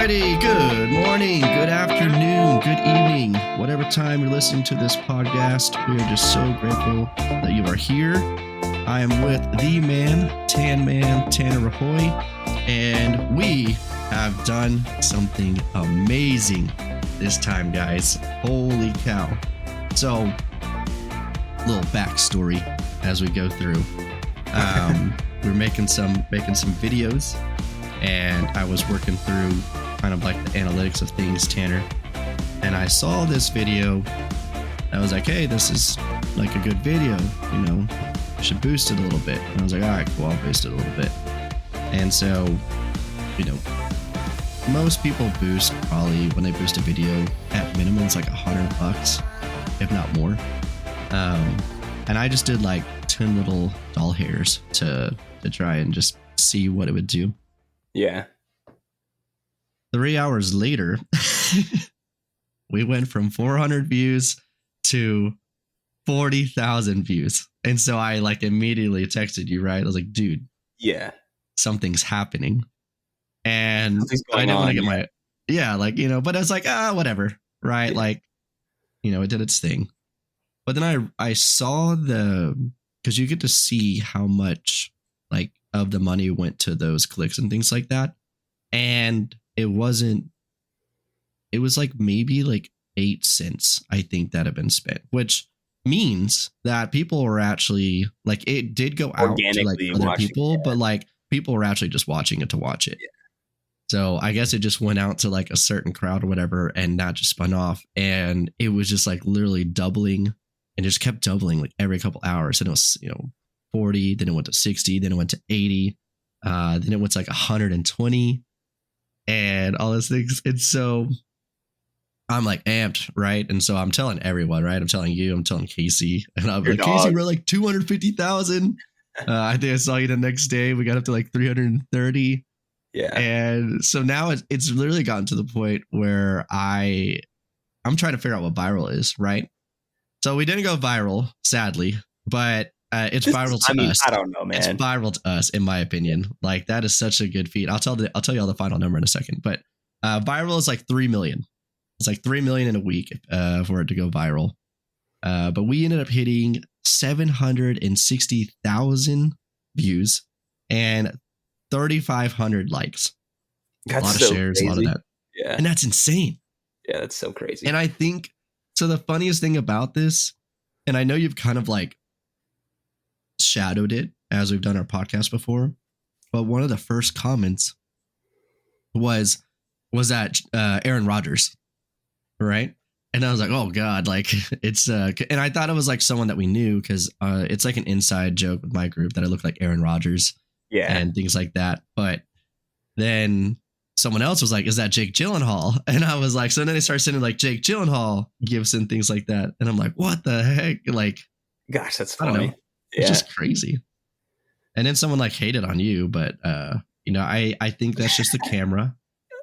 Alrighty, good morning, good afternoon, good evening, whatever time you're listening to this podcast. We are just so grateful that you are here. I am with the man, Tanner Rahoy, and we have done something amazing this time, guys. Holy cow. So, little backstory as we go through. We're making some videos, and I was working through kind of like the analytics of things, Tanner, and I saw this video. I was like, hey, this is like a good video, you know, I should boost it a little bit. And I was like, all right, cool, I'll boost it a little bit. And so, you know, most people boost probably when they boost a video at minimum it's like $100, if not more. And I just did like 10 little doll hairs to try and just see what it would do. Yeah. 3 hours later, we went from 400 views to 40,000 views. And so I like immediately texted you, right? I was like, dude, yeah, something's happening. And I didn't want to get my, like, you know, but I was like, whatever. Right. Yeah. Like, you know, it did its thing. But then I saw because you get to see how much like of the money went to those clicks and things like that. And it was like maybe like 8 cents, I think, that have been spent, which means that people were actually like, it did go out to like other people, but like people were actually just watching it to watch it. Yeah. So I guess it just went out to like a certain crowd or whatever, and that just spun off, and it was just like literally doubling, and just kept doubling like every couple hours. And it was, you know, 40, then it went to 60, then it went to 80, then it went to like 120 and all those things. And so I'm like amped, right? And so I'm telling everyone, right? I'm telling you, I'm telling Casey, and I'm like, Casey, we're like 250,000. I think I saw you the next day. We got up to like 330. Yeah. And so now it's literally gotten to the point where I'm trying to figure out what viral is, right? So we didn't go viral, sadly, but it's viral to us. I don't know, man. It's viral to us, in my opinion. Like, that is such a good feat. I'll tell you all the final number in a second, but viral is like 3 million. It's like 3 million in a week for it to go viral. But we ended up hitting 760,000 views and 3,500 likes. That's a lot of so shares, crazy. a lot of that. Yeah. And that's insane. Yeah, that's so crazy. And I think, so the funniest thing about this, and I know you've kind of like shadowed it as we've done our podcast before, but one of the first comments was that Aaron Rodgers, right? And I was like, oh God, like it's, and I thought it was like someone that we knew, because it's like an inside joke with my group that I look like Aaron Rodgers. Yeah. And things like that. But then someone else was like, is that Jake Gyllenhaal? And I was like, so then they started sending like Jake Gyllenhaal gifts and things like that. And I'm like, what the heck? Like, gosh, that's I don't funny. know. It's just crazy. And then someone like hated on you, but you know, I think that's just the camera.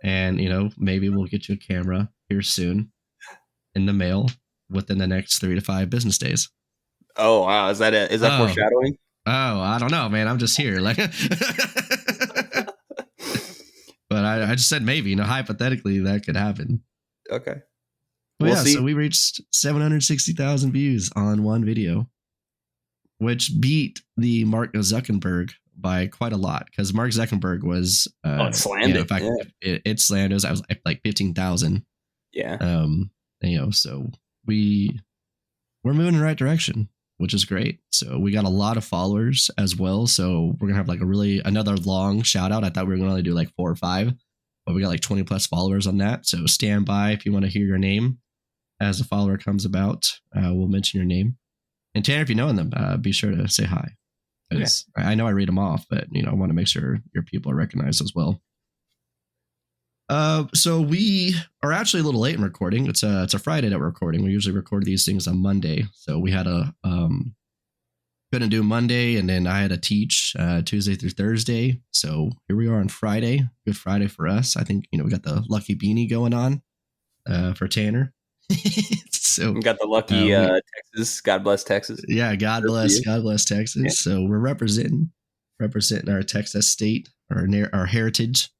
And, you know, maybe we'll get you a camera here soon in the mail within the next 3 to 5 business days. Oh, wow. Is that it? Is that foreshadowing? Oh, I don't know, man. I'm just here. Like, but I just said maybe, you know, hypothetically that could happen. Okay. We'll see. So we reached 760,000 views on one video, which beat the Mark Zuckerberg by quite a lot, because Mark Zuckerberg was it slammed in fact, it slammed. I was like 15,000. Yeah. You know, so we're moving in the right direction, which is great. So we got a lot of followers as well. So we're gonna have like another long shout out. I thought we were gonna only do like 4 or 5, but we got like 20 plus followers on that. So stand by if you want to hear your name as a follower comes about. We'll mention your name. And Tanner, if you know them, be sure to say hi. Because I know I read them off, but you know, I want to make sure your people are recognized as well. So we are actually a little late in recording. It's a Friday that we're recording. We usually record these things on Monday. So we had couldn't do Monday, and then I had to teach Tuesday through Thursday. So here we are on Friday. Good Friday for us. I think, you know, we got the lucky beanie going on for Tanner. So we got the lucky Texas. God bless Texas. Yeah, God bless Texas. Yeah. So we're representing our Texas state, our heritage,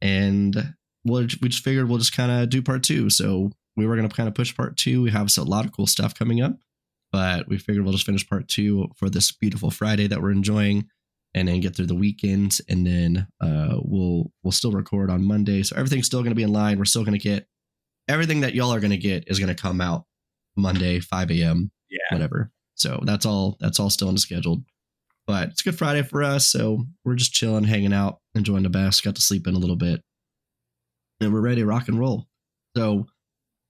and we just figured we'll just kind of do part 2. So we were going to kind of push part 2. We have a lot of cool stuff coming up, but we figured we'll just finish part 2 for this beautiful Friday that we're enjoying, and then get through the weekend, and then we'll still record on Monday. So everything's still going to be in line. We're still going to get everything that y'all are going to get is going to come out Monday, 5 a.m. Whatever. So that's all still on the schedule. But it's Good Friday for us, so we're just chilling, hanging out, enjoying the best. Got to sleep in a little bit, and we're ready to rock and roll. So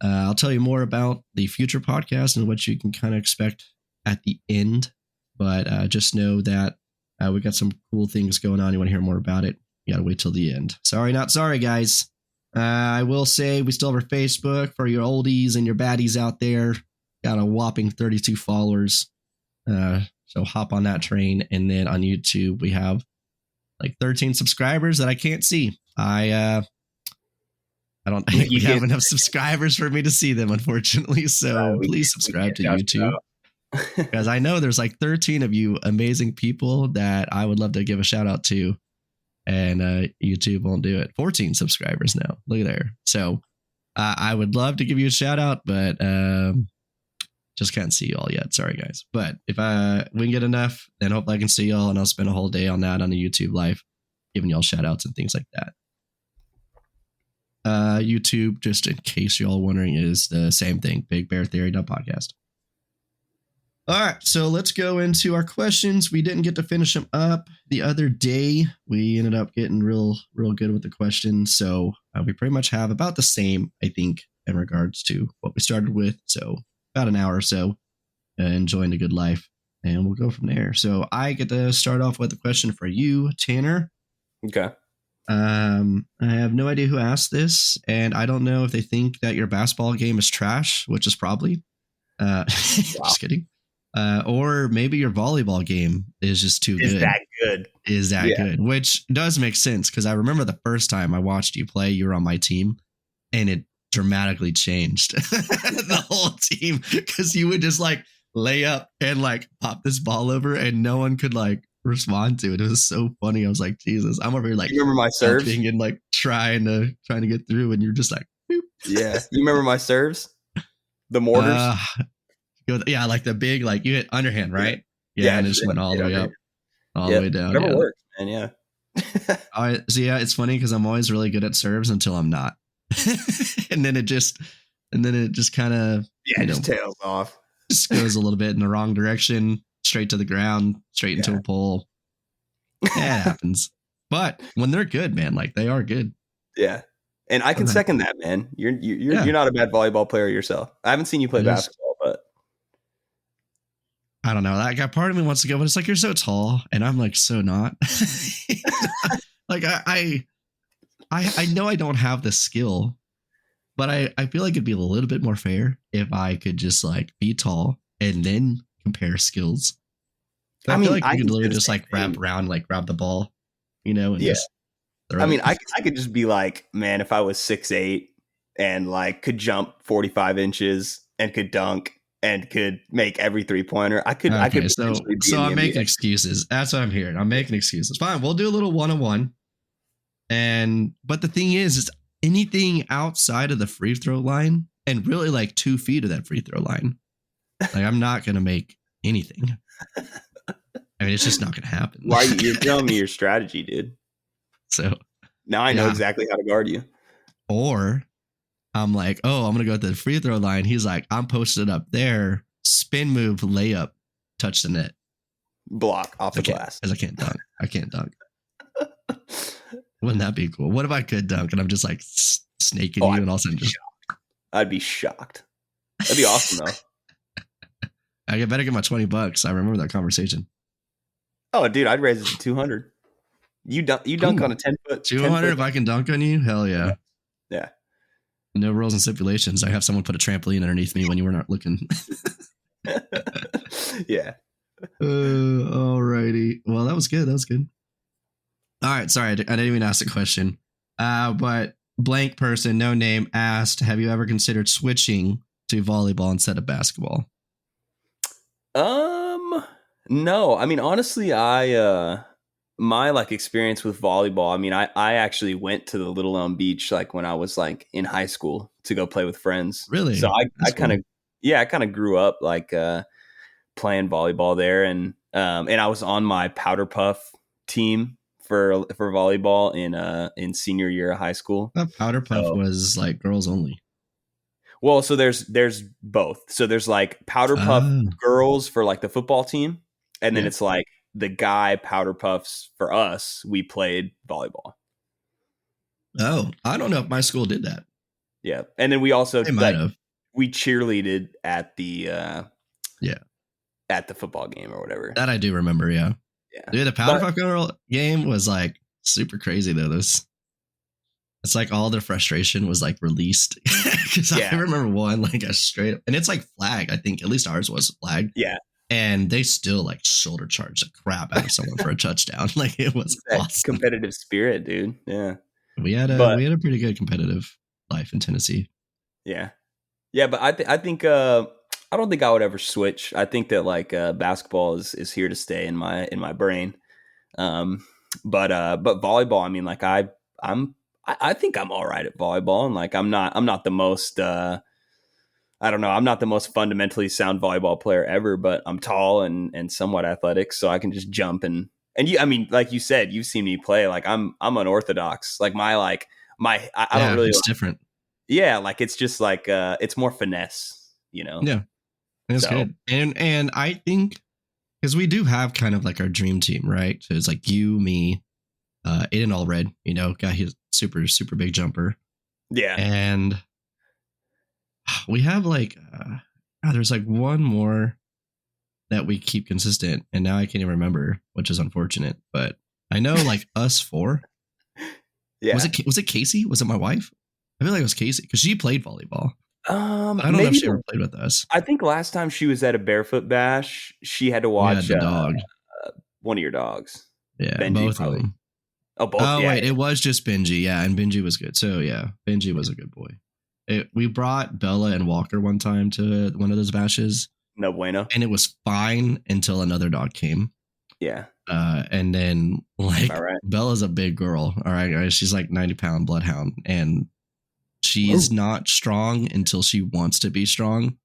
I'll tell you more about the future podcast and what you can kind of expect at the end. But just know that we got some cool things going on. You want to hear more about it? You got to wait till the end. Sorry, not sorry, guys. I will say we still have our Facebook for your oldies and your baddies out there. Got a whopping 32 followers. So hop on that train. And then on YouTube, we have like 13 subscribers that I can't see. I don't we have enough subscribers for me to see them, unfortunately. So please subscribe to YouTube. Because I know there's like 13 of you amazing people that I would love to give a shout out to. And YouTube won't do it. 14 subscribers now. Look at there. So I would love to give you a shout out, but just can't see y'all yet. Sorry, guys. But if we can get enough, then hopefully I can see y'all, and I'll spend a whole day on that on the YouTube live, giving y'all shout outs and things like that. YouTube, just in case y'all wondering, is the same thing. Big Bear Theory podcast. All right, so let's go into our questions. We didn't get to finish them up the other day. We ended up getting real good with the questions. So we pretty much have about the same, I think, in regards to what we started with. So about an hour or so, enjoying the good life, and we'll go from there. So I get to start off with a question for you, Tanner. Okay. I have no idea who asked this, and I don't know if they think that your basketball game is trash, which is probably. Wow. Just kidding. Or maybe your volleyball game is just too good. Is that good? Which does make sense, because I remember the first time I watched you play, you were on my team, and it dramatically changed the whole team, because you would just like lay up and like pop this ball over, and no one could like respond to it. It was so funny. I was like, Jesus, I'm over here like, you remember my serves and like trying to get through, and you're just like, boop. Yeah. You remember my serves? The mortars? Yeah, like the big, like you hit underhand, right? Yeah, and it just went all the way up, all the way down. Never worked, man. Yeah. So yeah, it's funny because I'm always really good at serves until I'm not. and then it just kind of just tails off. Just goes a little bit in the wrong direction, straight to the ground, straight into a pole. Yeah, it happens. But when they're good, man, like they are good. Yeah. And I can second that, man. You're not a bad volleyball player yourself. I haven't seen you play basketball, but I don't know. That guy, part of me wants to go, but it's like, you're so tall, and I'm like so not. Like I know I don't have the skill, but I feel like it'd be a little bit more fair if I could just like be tall and then compare skills. I feel like you could literally just like wrap around, like grab the ball, and just I mean, I could just be like, man, if I was 6'8" and like could jump 45 inches and could dunk and could make every 3-pointer, I could. So I'm making excuses. That's what I'm hearing. I'm making excuses. Fine, we'll do a little 1-on-1. But the thing is anything outside of the free throw line and really like 2 feet of that free throw line, like I'm not gonna make anything. I mean, it's just not gonna happen. Why you're telling me your strategy, dude? So now I know exactly how to guard you. Or I'm like, oh, I'm going to go to the free throw line. He's like, I'm posted up there. Spin move, layup, touch the net. Block off the glass. Because I can't dunk. Wouldn't that be cool? What if I could dunk and I'm just like snaking you and all of a sudden just... I'd be shocked. That'd be awesome, though. I better get my $20. I remember that conversation. Oh, dude, I'd raise it to 200. You dunk on a 10-foot. 200 if I can dunk on you? Hell yeah. Yeah. No rules and stipulations. I have someone put a trampoline underneath me when you were not looking. Yeah. Alrighty. Well, that was good. All right. Sorry, I didn't even ask the question. But blank person, no name, asked, have you ever considered switching to volleyball instead of basketball? No. I mean, honestly, my like experience with volleyball, I mean, I actually went to the Little Elm Beach like when I was like in high school to go play with friends. Really? So I That's kind of cool. I kind of grew up like playing volleyball there, and I was on my powder puff team for volleyball in senior year of high school. That Powder Puff So was like girls only. well, so there's both. So there's like powder puff Oh, girls for like the football team, and then yeah. it's like the guy powder puffs for us. We played volleyball. Oh, I don't know if my school did that. Yeah, and then we also They might like have. we cheerleaded at the Yeah, at the football game or whatever. that I do remember. Yeah, Yeah, dude, the Powder but Puff Girl game was like super crazy though. It's like all their frustration was like released because yeah, I remember one like a straight up, and it's like flag. I think at least ours was flag, yeah, and they still like shoulder charged the crap out of someone for a touchdown. Like it was that awesome. competitive spirit, dude. Yeah, We had but a pretty good competitive life in Tennessee. yeah, yeah, but I think I don't think I would ever switch. I think that like basketball is here to stay in my brain. Um, but volleyball, I mean, like I think I'm all right at volleyball, and like I'm not the most I don't know, I'm not the most fundamentally sound volleyball player ever, but I'm tall and somewhat athletic, so I can just jump and you, I mean, like you said, you've seen me play. Like I'm unorthodox. Like I don't Yeah, really it's different. yeah, like it's just like it's more finesse, you know. Yeah, it's So good. And I think because we do have kind of like our dream team, right? So it's like you, me, Aiden Allred, guy he's super big jumper, yeah, and we have like there's like one more that we keep consistent, and now I can't even remember, which is unfortunate. But I know like us four. yeah. Was it Casey? Was it my wife? I feel like it was Casey because she played volleyball. But I don't know if Maybe she ever played with us. I think last time she was at a barefoot bash, she had to We had watch the dog. one of your dogs, Yeah, Benji, both of probably. them. Oh, both. Oh Yeah, wait, it was just Benji. Yeah, and Benji was good. So yeah, Benji was a good boy. We brought Bella and Walker one time to one of those bashes, no bueno. and it was fine until another dog came. Yeah, And then like all right. Bella's a big girl. All right, guys, she's like 90-pound bloodhound, and she's not strong until she wants to be strong,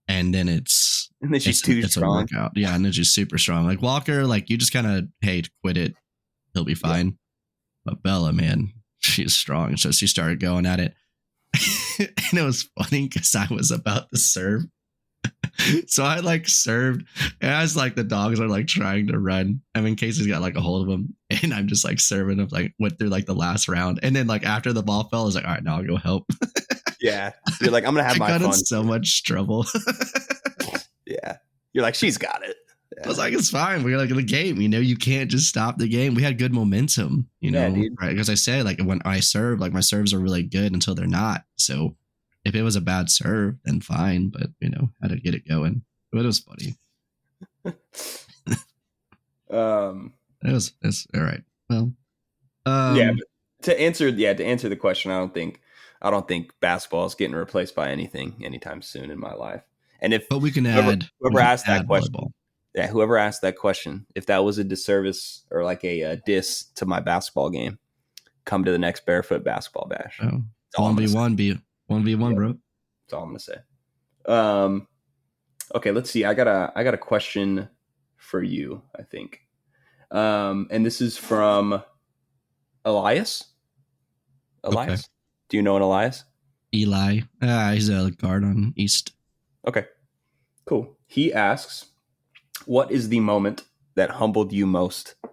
and then it's And then she's too a strong. workout. Yeah, and then she's super strong. Like Walker, like you just kind of quit it, he'll be fine. But Bella, man, she's strong. So she started going at it. And it was funny because I was about to serve. So I like served, and as like the dogs are like trying to run. I mean, Casey's got like a hold of them, and I'm just like serving them, like went through like the last round. And then like after the ball fell, I was like, all right, now I'll go help. Yeah, you're like, I'm gonna have I my got fun. in so much trouble. Yeah, you're like, she's got it. I was like, it's fine. We're like in the game, you can't just stop the game. We had good momentum, Yeah, dude. right? Because I said, like, when I serve, like my serves are really good until they're not. So if it was a bad serve, then fine. But had to get it going. But it was funny. It's all right. Well, Yeah, but to answer the question, I don't think basketball is getting replaced by anything anytime soon in my life. And if but we can whoever, add whoever asked that question, volleyball. yeah, whoever asked that question, if that was a disservice or like a diss to my basketball game, come to the next Barefoot Basketball Bash. Oh, That's all I'm gonna say. 1v1, Yeah. bro. That's all I'm gonna say. Okay, let's see. I got a question for you, I think. And this is from Elias. Okay. Do you know an Elias? Eli. He's a guard on East. Okay, cool. He asks, what is the moment that humbled you most? You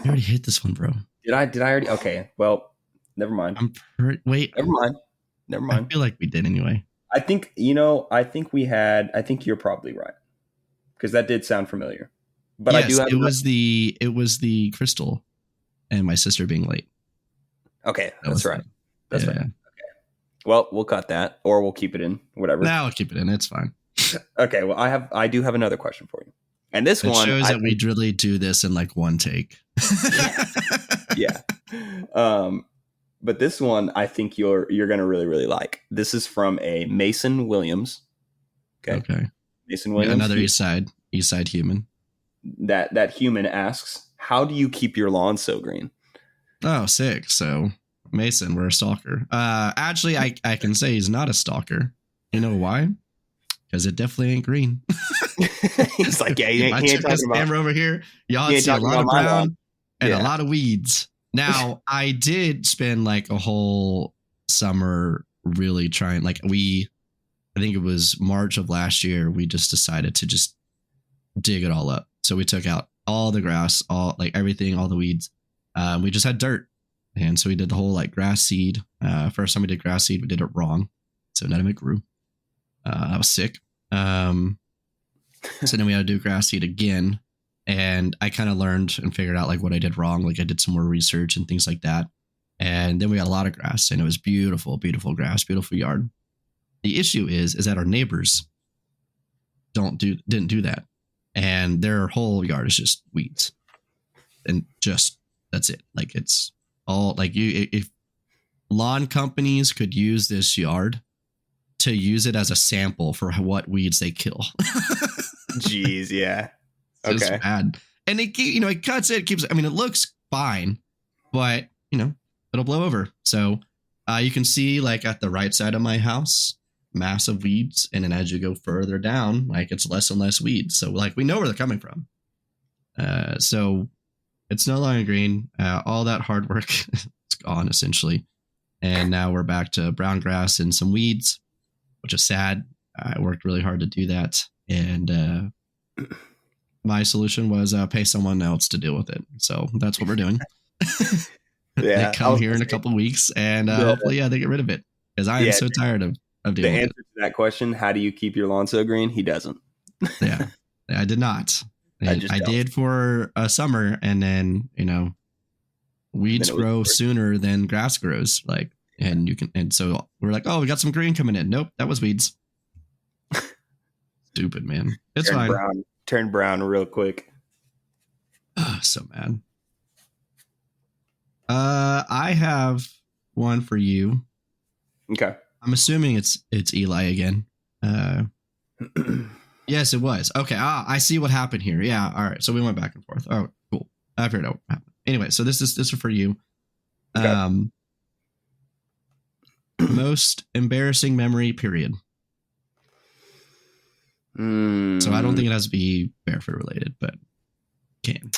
already hit this one, bro. Did I already? Okay, well, never mind. Wait. Never mind. I feel like we did anyway. I think, I think you're probably right. Because that did sound familiar. But yes, I do have it was the crystal and my sister being late. Okay, That was right. it. That's Yeah. right. Okay. Well, we'll cut that or we'll keep it in, whatever. Now I'll keep it in. It's fine. Okay, well, I do have another question for you. And this It one shows that we really do this in like one take. Yeah. But this one I think you're going to really, really like. This is from a Mason Williams. Okay. Mason Williams. Another East Side human. That human asks, how do you keep your lawn so green? Oh, sick. So Mason, we're a stalker. Actually, I can say he's not a stalker. You know why? Because it definitely ain't green. He's like, yeah, he If I ain't took this talking about. camera over here, y'all He would ain't see a talking lot about of my lawn. brown and a Yeah. lot of weeds. Now, I did spend like a whole summer really trying. Like I think it was March of last year, we just decided to just dig it all up. So we took out all the grass, all like everything, all the weeds. We just had dirt. And so we did the whole like grass seed. First time we did grass seed, we did it wrong. So none of it grew. I was sick. So then we had to do grass seed again. And I kind of learned and figured out like what I did wrong. Like I did some more research and things like that. And then we got a lot of grass and it was beautiful, beautiful grass, beautiful yard. The issue is that our neighbors didn't do that. And their whole yard is just weeds. And just that's it. Like it's all like if lawn companies could use this yard to use it as a sample for what weeds they kill. Jeez, yeah. It's Okay. bad. And it cuts it, keeps, I mean, it looks fine, but it'll blow over. So you can see like at the right side of my house, massive weeds. And then as you go further down, like it's less and less weeds. So like we know where they're coming from. So it's no longer green. All that hard work is gone essentially. And now we're back to brown grass and some weeds, which is sad. I worked really hard to do that. And my solution was pay someone else to deal with it. So that's what we're doing. Yeah. They come here in a couple of weeks and hopefully, they get rid of it because I am so tired of the dealing with answer to that question, how do you keep your lawn so green? He doesn't. it. Yeah, I did not. I did for a summer and then, weeds grow sooner than grass grows. Like, and so we're like, oh, we got some green coming in. Nope, that was weeds. Stupid, man. It's fine. Turn brown real quick. So mad. I have one for you. Okay. I'm assuming it's Eli again. Yes, it was. Okay. I see what happened here. Yeah. All right. So we went back and forth. Oh, cool. I figured out what happened. Anyway, so this is for you. Okay. Most embarrassing memory period. So I don't think it has to be barefoot related, but can.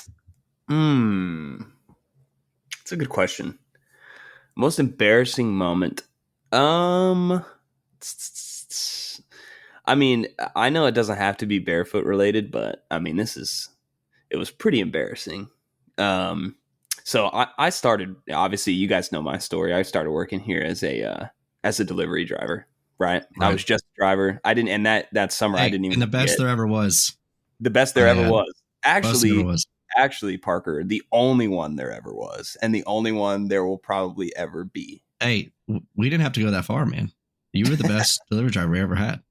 It's a good question. Most embarrassing moment. I mean, I know it doesn't have to be barefoot related, but I mean, it was pretty embarrassing. So I started, obviously you guys know my story. I started working here as a delivery driver, right? I was just a driver. I didn't, and that summer I didn't even. And the best there ever was. The best there ever was. Actually, Parker, the only one there ever was, and the only one there will probably ever be. Hey, we didn't have to go that far, man. You were the best delivery driver we ever had.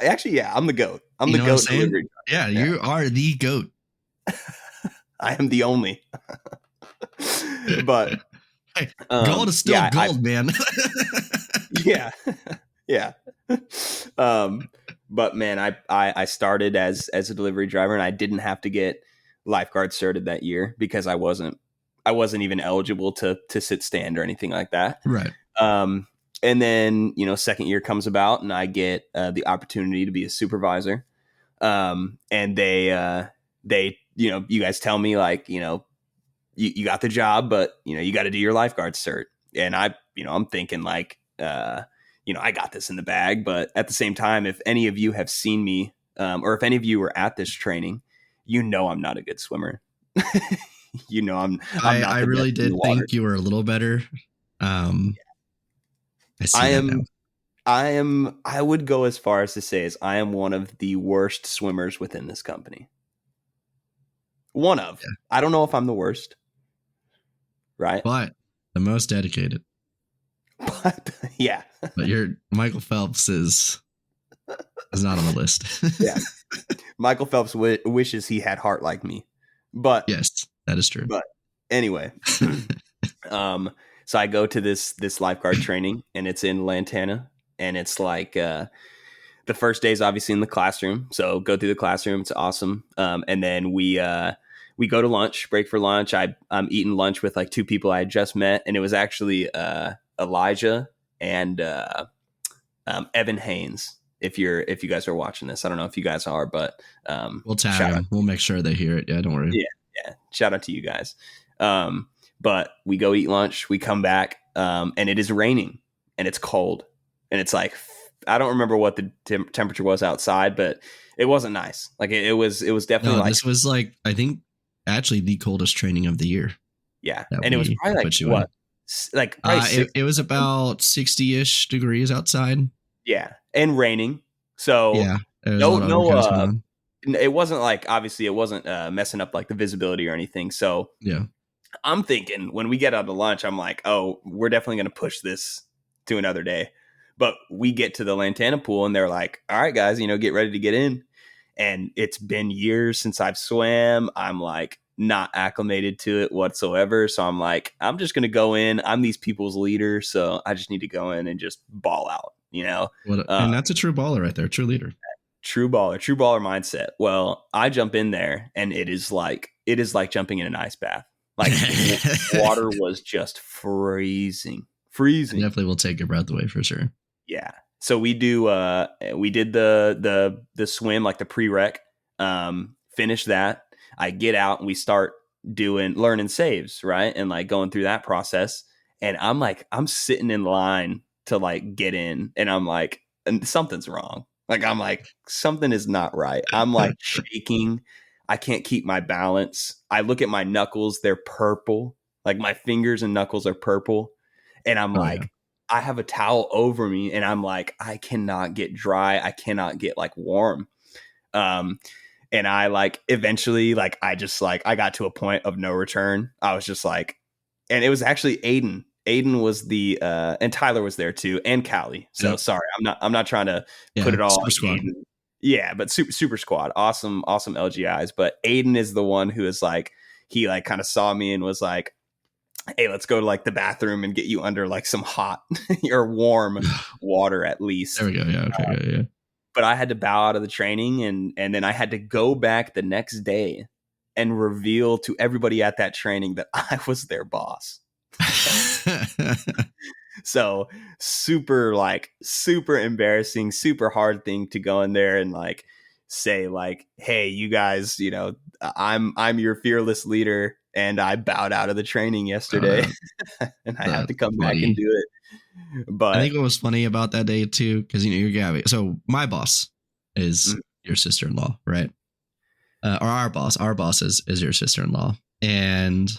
Actually, yeah, I'm the GOAT. I'm the GOAT delivery driver. Yeah, you are the GOAT. I am the only. But hey, gold is still gold, man. Yeah. Yeah. But man, I started as a delivery driver, and I didn't have to get lifeguard certed that year because I wasn't even eligible to sit stand or anything like that. Right. And then, second year comes about and I get the opportunity to be a supervisor. And they you guys tell me like, you got the job, but you got to do your lifeguard cert. And I'm thinking like, I got this in the bag. But at the same time, if any of you have seen me, or if any of you were at this training, I'm not a good swimmer. I'm not. I really did think you were a little better. I would go as far as to say is I am one of the worst swimmers within this company. Yeah. I don't know if I'm the worst. Right. But the most dedicated. But yeah. But Michael Phelps is not on the list. Yeah. Michael Phelps wishes he had heart like me. But yes, that is true. But anyway. So I go to this lifeguard training, and it's in Lantana, and it's like the first day is obviously in the classroom. So go through the classroom. It's awesome. And then we we go to lunch, break for lunch. I'm eating lunch with like two people I had just met, and it was actually Elijah and Evan Haynes. If you guys are watching this, I don't know if you guys are, but we'll tag them. We'll make sure they hear it. Yeah, don't worry. Yeah. Shout out to you guys. But we go eat lunch. We come back, and it is raining, and it's cold, and it's like I don't remember what the temperature was outside, but it wasn't nice. Like it was definitely this was like I think actually the coldest training of the year. Yeah, and it was probably like what, like it was about 60-ish degrees outside. Yeah, and raining. So yeah, it wasn't like obviously it wasn't messing up like the visibility or anything. So yeah, I'm thinking when we get out to lunch, I'm like, oh, we're definitely going to push this to another day. But we get to the Lantana pool and they're like, all right, guys, get ready to get in. And it's been years since I've swam. I'm like not acclimated to it whatsoever. So I'm like, I'm just going to go in. I'm these people's leader. So I just need to go in and just ball out, and that's a true baller right there. True leader. True baller mindset. Well, I jump in there and it is like jumping in an ice bath. Like water was just freezing. Definitely will take your breath away for sure. Yeah. So we did the swim, like the prereq, finish that. I get out and we start learning saves, right? And like going through that process. And I'm sitting in line to like get in and I'm like, and something's wrong. Like, I'm like, something is not right. I'm like shaking. I can't keep my balance. I look at my knuckles. They're purple. Like my fingers and knuckles are purple. And I'm I have a towel over me and I'm like, I cannot get dry. I cannot get like warm. And I like eventually like, I got to a point of no return. I was just like, and it was actually Aiden. Aiden was and Tyler was there too, and Callie. So sorry, I'm not trying to put it all super squad. Aiden. Yeah, but super squad, awesome LGIs. But Aiden is the one who is like, he like kind of saw me and was like, hey, let's go to like the bathroom and get you under like some hot or warm water at least. There we go. Yeah. Okay. Yeah. But I had to bow out of the training and then I had to go back the next day and reveal to everybody at that training that I was their boss. So super embarrassing, super hard thing to go in there and like say like, hey, you guys, I'm your fearless leader and I bowed out of the training yesterday and I have to come back and do it. But I think what was funny about that day too, because you're Gabby. So my boss is your sister-in-law, right? Or our boss is your sister-in-law. And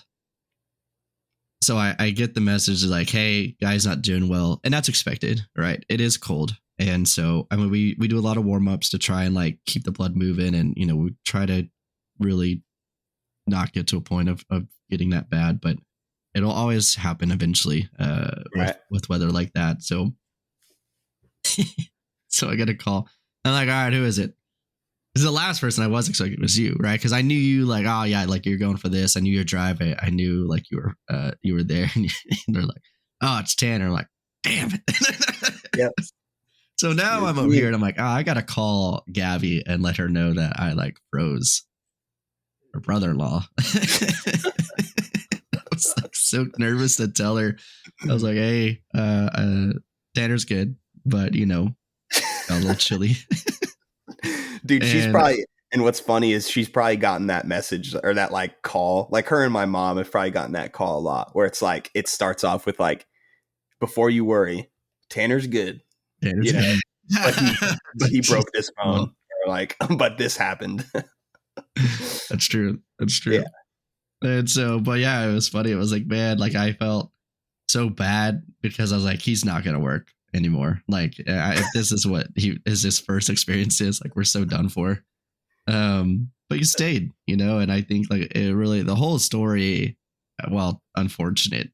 so I get the message like, hey, guy's not doing well. And that's expected, right? It is cold. And so, I mean, we do a lot of warm-ups to try and like keep the blood moving. And, we try to really not get to a point of getting that bad, but it'll always happen eventually with weather like that. So, so I get a call. I'm like, all right, who is it? Because the last person I was expecting was you, right? Because I knew you like, oh yeah, like you're going for this. I knew your drive. I knew like you were there. And they're like, oh, it's Tanner. I'm like, damn it. Yep. So now I'm over here and I'm like, oh, I gotta call Gabby and let her know that I like froze her brother-in-law. I was like so nervous to tell her. I was like, hey, Tanner's good, but a little chilly. Dude, she's probably, and what's funny is she's probably gotten that message or that like call, like her and my mom have probably gotten that call a lot where it's like, it starts off with like, before you worry, Tanner's good. Tanner's good. But he broke this phone or like, but this happened. That's true. Yeah. And so, but yeah, it was funny. It was like, man, like I felt so bad because I was like, he's not going to work anymore. Like if this is what his first experience is, like we're so done for. But you stayed, and I think like it really, the whole story, while unfortunate,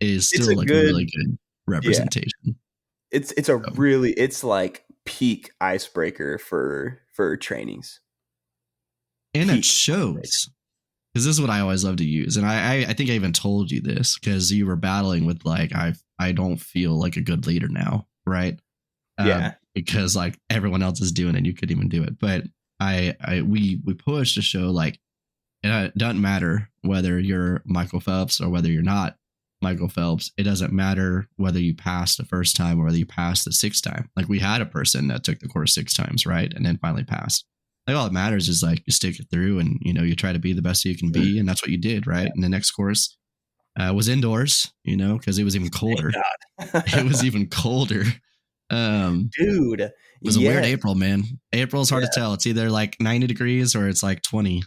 is still like a really good representation. Yeah. It's like peak icebreaker for trainings. And it shows. Because this is what I always love to use. And I think I even told you this because you were battling with like, I don't feel like a good leader now. Right. Because like everyone else is doing it. You couldn't even do it. But we push to show like, it doesn't matter whether you're Michael Phelps or whether you're not Michael Phelps. It doesn't matter whether you passed the first time or whether you passed the sixth time. Like we had a person that took the course 6 times, right? And then finally passed. Like all that matters is like you stick it through and, you know, you try to be the best you can be. And that's what you did, right? And the next course was indoors, you know, because it was even colder. It was even colder. Dude, it was a weird April, man. April's hard to tell. It's either like 90 degrees or it's like 20.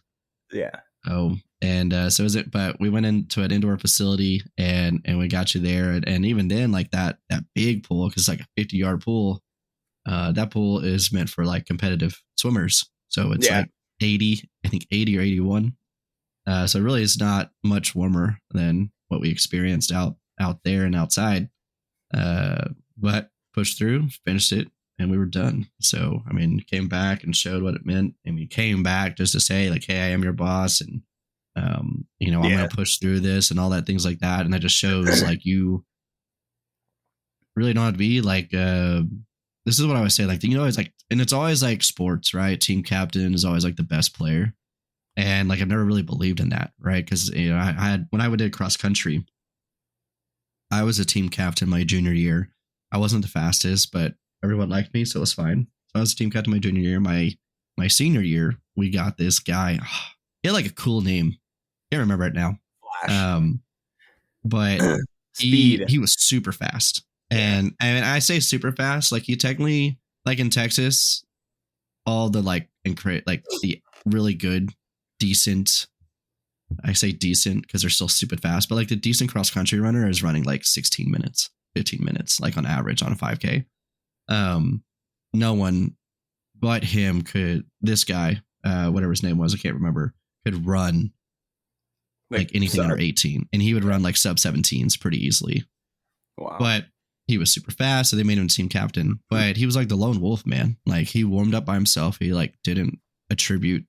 Yeah. Oh, and so is it? But we went into an indoor facility and we got you there, and even then, like that big pool, because it's like a 50-yard pool. That pool is meant for like competitive swimmers, so it's like 80, I think 80 or 81. So really, it's not much warmer than what we experienced out there and outside. But pushed through, finished it, and we were done. So, I mean, came back and showed what it meant. And we came back just to say, like, hey, I am your boss. And, you know, I'm going to push through this and all that, things like that. And that just shows, like, you really don't have to be like, this is what I would say. Like, you know, it's like, and it's always like sports, right? Team captain is always like the best player. And like, I've never really believed in that, right? Because, you know, I had, when I did cross country, I was a team captain my junior year. I wasn't the fastest, but everyone liked me, so it was fine. So I was a team captain my junior year. My senior year, we got this guy. He had like a cool name. Can't remember it now. Flash. But he was super fast. And I say super fast, like he technically, like in Texas, all the like the really good, decent, I say decent because they're still stupid fast, but like the decent cross country runner is running like 16 minutes, 15 minutes, like on average on a 5K. No one but him could, this guy, whatever his name was, I can't remember, could run like anything under 18, and he would run like sub 17s pretty easily. Wow. But he was super fast, so they made him team captain. But he was like the lone wolf, man. Like he warmed up by himself. He like didn't attribute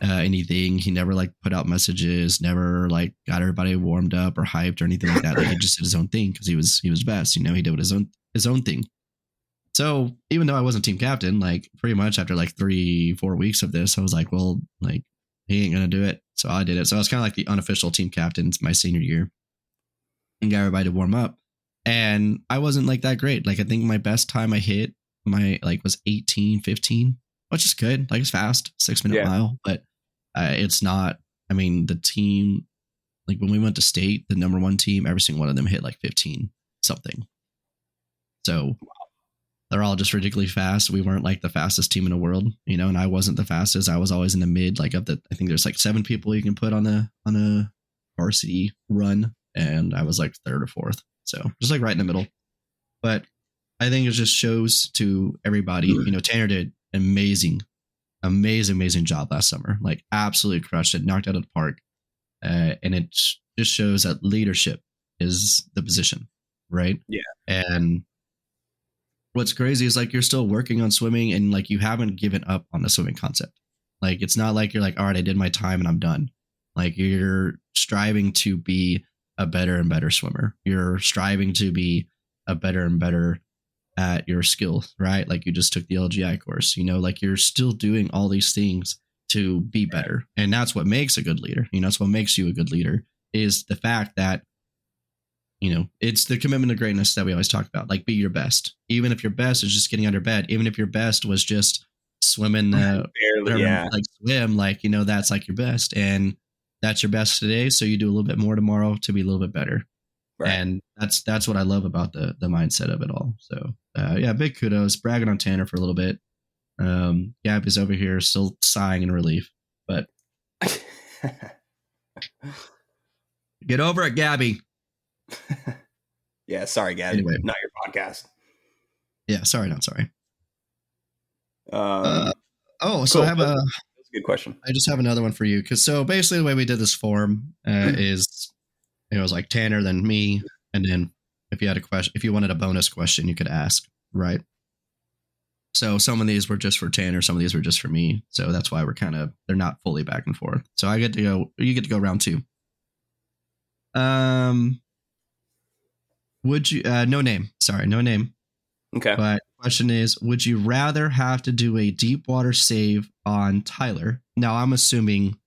anything. He never like put out messages, never like got everybody warmed up or hyped or anything like that. Like he just did his own thing because he was best. You know, he did his own thing. So even though I wasn't team captain, like pretty much after like 3-4 weeks of this, I was like, well, like he ain't gonna do it. So I did it. So I was kind of like the unofficial team captain my senior year and got everybody to warm up. And I wasn't like that great. Like I think my best time I hit was 18:15, which is good. Like it's fast, 6-minute mile, but it's not. I mean, the team, like when we went to state, the number one team, every single one of them hit like 15 something. So they're all just ridiculously fast. We weren't like the fastest team in the world, you know, and I wasn't the fastest. I was always in the mid, like I think there's like 7 people you can put on a varsity run, and I was like 3rd or 4th. So just like right in the middle. But I think it just shows to everybody, you know, Tanner did amazing job last summer. Like absolutely crushed it, knocked out of the park. And it just shows that leadership is the position, right? Yeah. And what's crazy is like you're still working on swimming and like you haven't given up on the swimming concept. Like it's not like you're like, all right, I did my time and I'm done. Like you're striving to be a better and better swimmer. You're striving to be a better and better at your skills, right? Like you just took the LGI course, you know, like you're still doing all these things to be better. And that's what makes a good leader. You know, that's what makes you a good leader is the fact that, you know, it's the commitment to greatness that we always talk about. Like be your best. Even if your best is just getting out of bed, even if your best was just swimming, barely, like swim, like, you know, that's like your best. And that's your best today. So you do a little bit more tomorrow to be a little bit better. Right. And that's what I love about the mindset of it all. So big kudos, bragging on Tanner for a little bit. Gab is over here still sighing in relief, but get over it, Gabby. Yeah, sorry, Gabby. Anyway. Not your podcast. Yeah, sorry, not sorry. So cool. I have That's a good question. I just have another one for you. So basically the way we did this form is it was like Tanner, then me, and then if you had a question, if you wanted a bonus question, you could ask, right? So some of these were just for Tanner, some of these were just for me. So that's why they're not fully back and forth. So you get to go round 2. Would you, no name. Okay. But question is, would you rather have to do a deep water save on Tyler? Now I'm assuming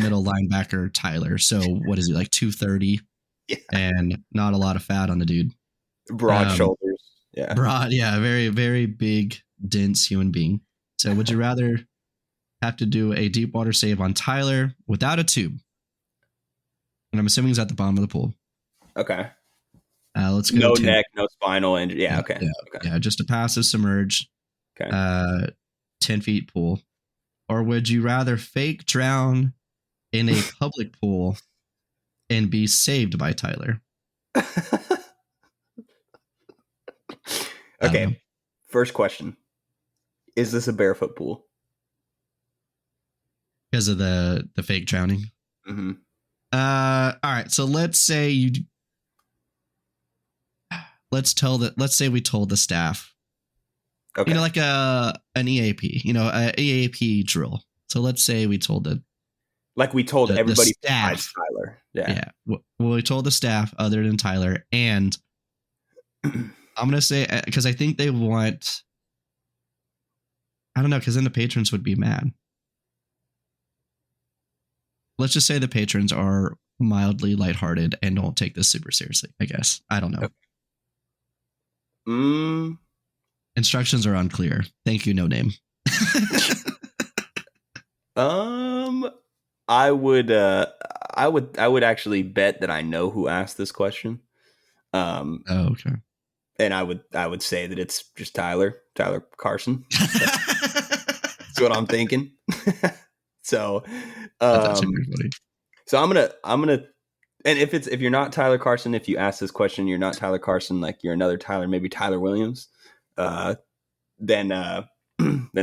middle linebacker Tyler. So what is he, like 230? Yeah. And not a lot of fat on the dude. Broad shoulders. Yeah. Broad, yeah, very, very big, dense human being. So would you rather have to do a deep water save on Tyler without a tube? And I'm assuming he's at the bottom of the pool. Okay. Let's go. No neck, no spinal injury. Yeah, okay. Yeah, just a passive submerge. Okay. 10 feet pool. Or would you rather fake drown in a public pool and be saved by Tyler? Okay. First question. Is this a barefoot pool? Because of the fake drowning? Mm-hmm. All right. So let's say let's say we told the staff. Okay. You know, like an EAP, an EAP drill. So let's say we told we told everybody besides Tyler. Yeah. Well, we told the staff other than Tyler, and I'm gonna say because I think they want. I don't know, because then the patrons would be mad. Let's just say the patrons are mildly lighthearted and don't take this super seriously. I guess I don't know. Okay. Instructions are unclear. Thank you, No Name. I would actually bet that I know who asked this question. Oh, okay. And I would say that it's just Tyler Carson. That's what I'm thinking. So, so I'm gonna, and if you're not Tyler Carson, if you ask this question, you're not Tyler Carson, like you're another Tyler, maybe Tyler Williams, then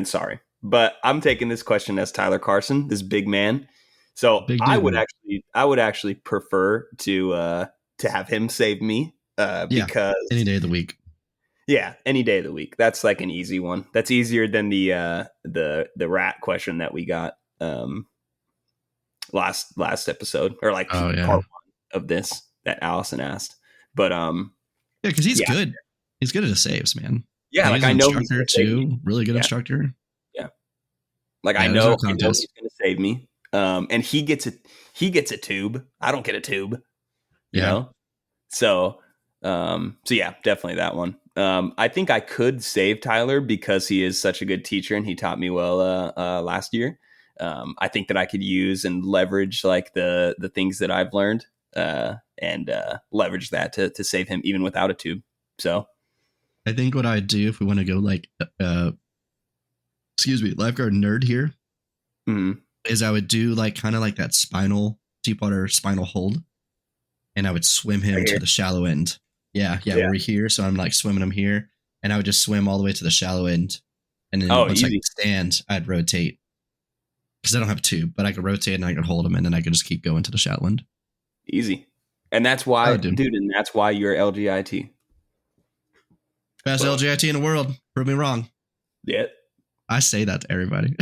sorry. But I'm taking this question as Tyler Carson, this big man. So I would actually prefer to have him save me because any day of the week. Yeah, any day of the week. That's like an easy one. That's easier than the rat question that we got last episode, or like part one of this that Allison asked. But because he's good. He's good at his saves, man. Yeah, like I know he's instructor too. Really good instructor. Yeah, like I know he's going to save me. And he gets a tube. I don't get a tube. You know? So yeah, definitely that one. I think I could save Tyler because he is such a good teacher and he taught me well last year. I think that I could use and leverage like the things that I've learned and leverage that to save him even without a tube. So I think what I'd do if we want to go like lifeguard nerd here, is I would do like kind of like that deep water spinal hold, and I would swim him to the shallow end. Yeah, we're here, so I'm like swimming him here, and I would just swim all the way to the shallow end, and then once I could stand, I'd rotate because I don't have a tube, but I could rotate and I could hold him, and then I could just keep going to the shallow end. Easy, and that's why, dude, and that's why you're LGIT. Best LGIT in the world. Prove me wrong. Yeah, I say that to everybody.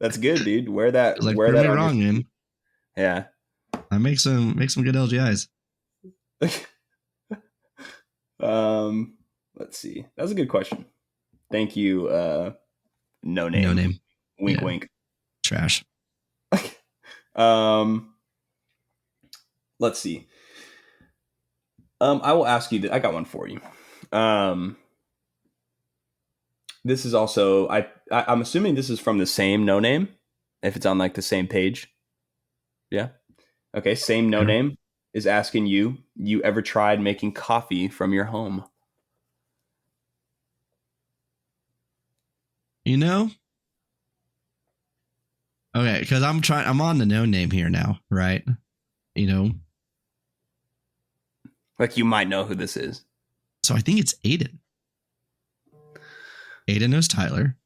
That's good, dude. Wear that. Like, wear that wrong, man. Yeah, I make some good LGIs. Let's see. That was a good question. Thank you. No name. No name. Wink, wink. Trash. Let's see. I will ask you. I got one for you. This is also. I'm assuming this is from the same No Name. If it's on like the same page. Yeah. Okay. Same No Name is asking you. You ever tried making coffee from your home? Okay, because I'm on the No Name here now, right? Like you might know who this is. So I think it's Aiden. Aiden knows Tyler.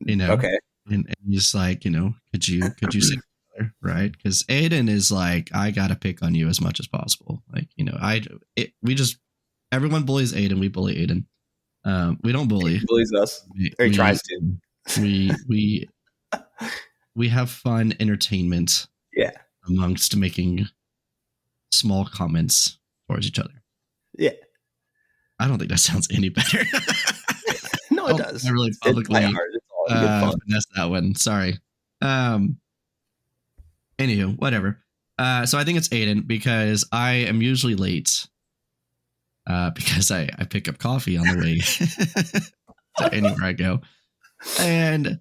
Okay. And he's like, could you say Tyler, right? Because Aiden is like, I gotta pick on you as much as possible. Like, everyone bullies Aiden. We bully Aiden. We don't bully. He bullies us. Or he tries to. We have fun entertainment. Yeah. Amongst making small comments towards each other. Yeah. I don't think that sounds any better. No, it does. I really publicly finesse that one. Sorry. Um. Anywho, whatever. So I think it's Aiden because I am usually late. Because I pick up coffee on the way to anywhere I go, and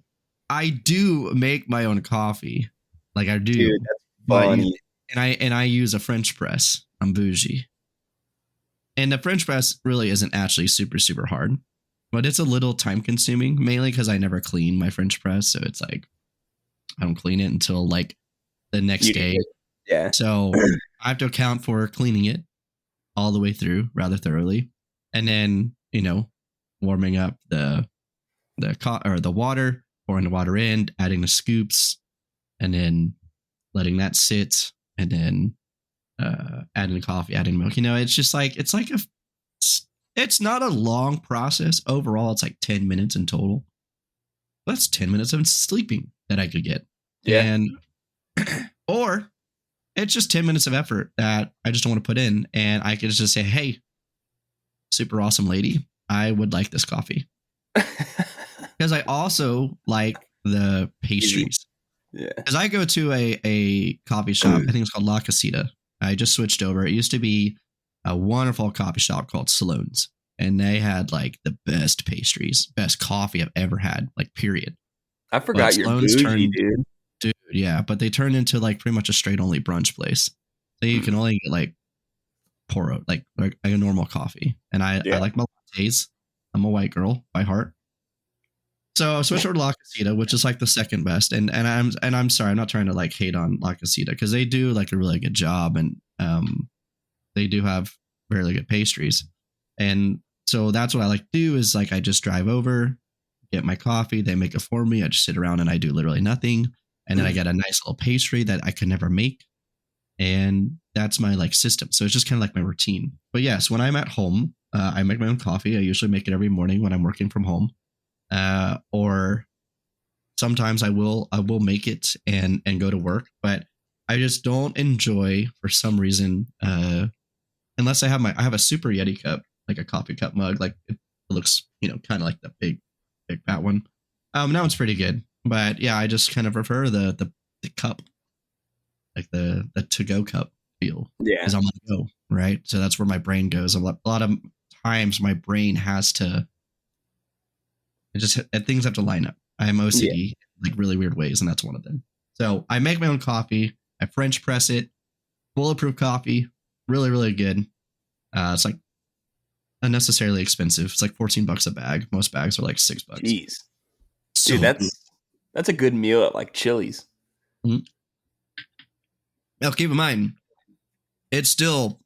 I do make my own coffee, like I do. Dude, that's But funny. I use a French press. I'm bougie. And the French press really isn't actually super, super hard, but it's a little time consuming, mainly because I never clean my French press. So it's like, I don't clean it until like the next day. Yeah. So I have to account for cleaning it all the way through rather thoroughly. And then, warming up the water, pouring the water in, adding the scoops, and then letting that sit, and then adding the coffee, adding milk. It's just like it's not a long process overall. It's like 10 minutes in total. That's 10 minutes of sleeping that I could get. Yeah. And or it's just 10 minutes of effort that I just don't want to put in, and I could just say, hey, super awesome lady, I would like this coffee. Because I also like the pastries. Yeah. Because I go to a coffee shop, I think it's called La Casita. I just switched over. It used to be a wonderful coffee shop called Saloons, and they had like the best pastries, best coffee I've ever had, like period. I forgot your bougie, dude. Dude, yeah, but they turned into like pretty much a straight only brunch place. So you can only get like pour out like a normal coffee, and I like my lattes. I'm a white girl by heart. So I switched over to La Casita, which is like the second best. And I'm sorry, I'm not trying to like hate on La Casita because they do like a really good job, and they do have really good pastries. And so that's what I like to do is like I just drive over, get my coffee, they make it for me. I just sit around and I do literally nothing. And then I get a nice little pastry that I could never make. And that's my like system. So it's just kind of like my routine. But yes, when I'm at home, I make my own coffee. I usually make it every morning when I'm working from home. Or sometimes I will make it and go to work, but I just don't enjoy for some reason, unless I have a Super Yeti cup, like a coffee cup mug, like it looks, kind of like the big fat one. That one's pretty good, but yeah, I just kind of prefer the cup, like the to-go cup feel. Yeah. Because I'm on the go, right? So that's where my brain goes. A lot of times my brain has to, things have to line up. I am OCD like really weird ways, and that's one of them. So I make my own coffee. I French press it. Bulletproof coffee, really, really good. It's like unnecessarily expensive. It's like $14 a bag. Most bags are like $6. Jeez, so dude, that's a good meal at like Chili's. Mm-hmm. Now keep in mind, it's still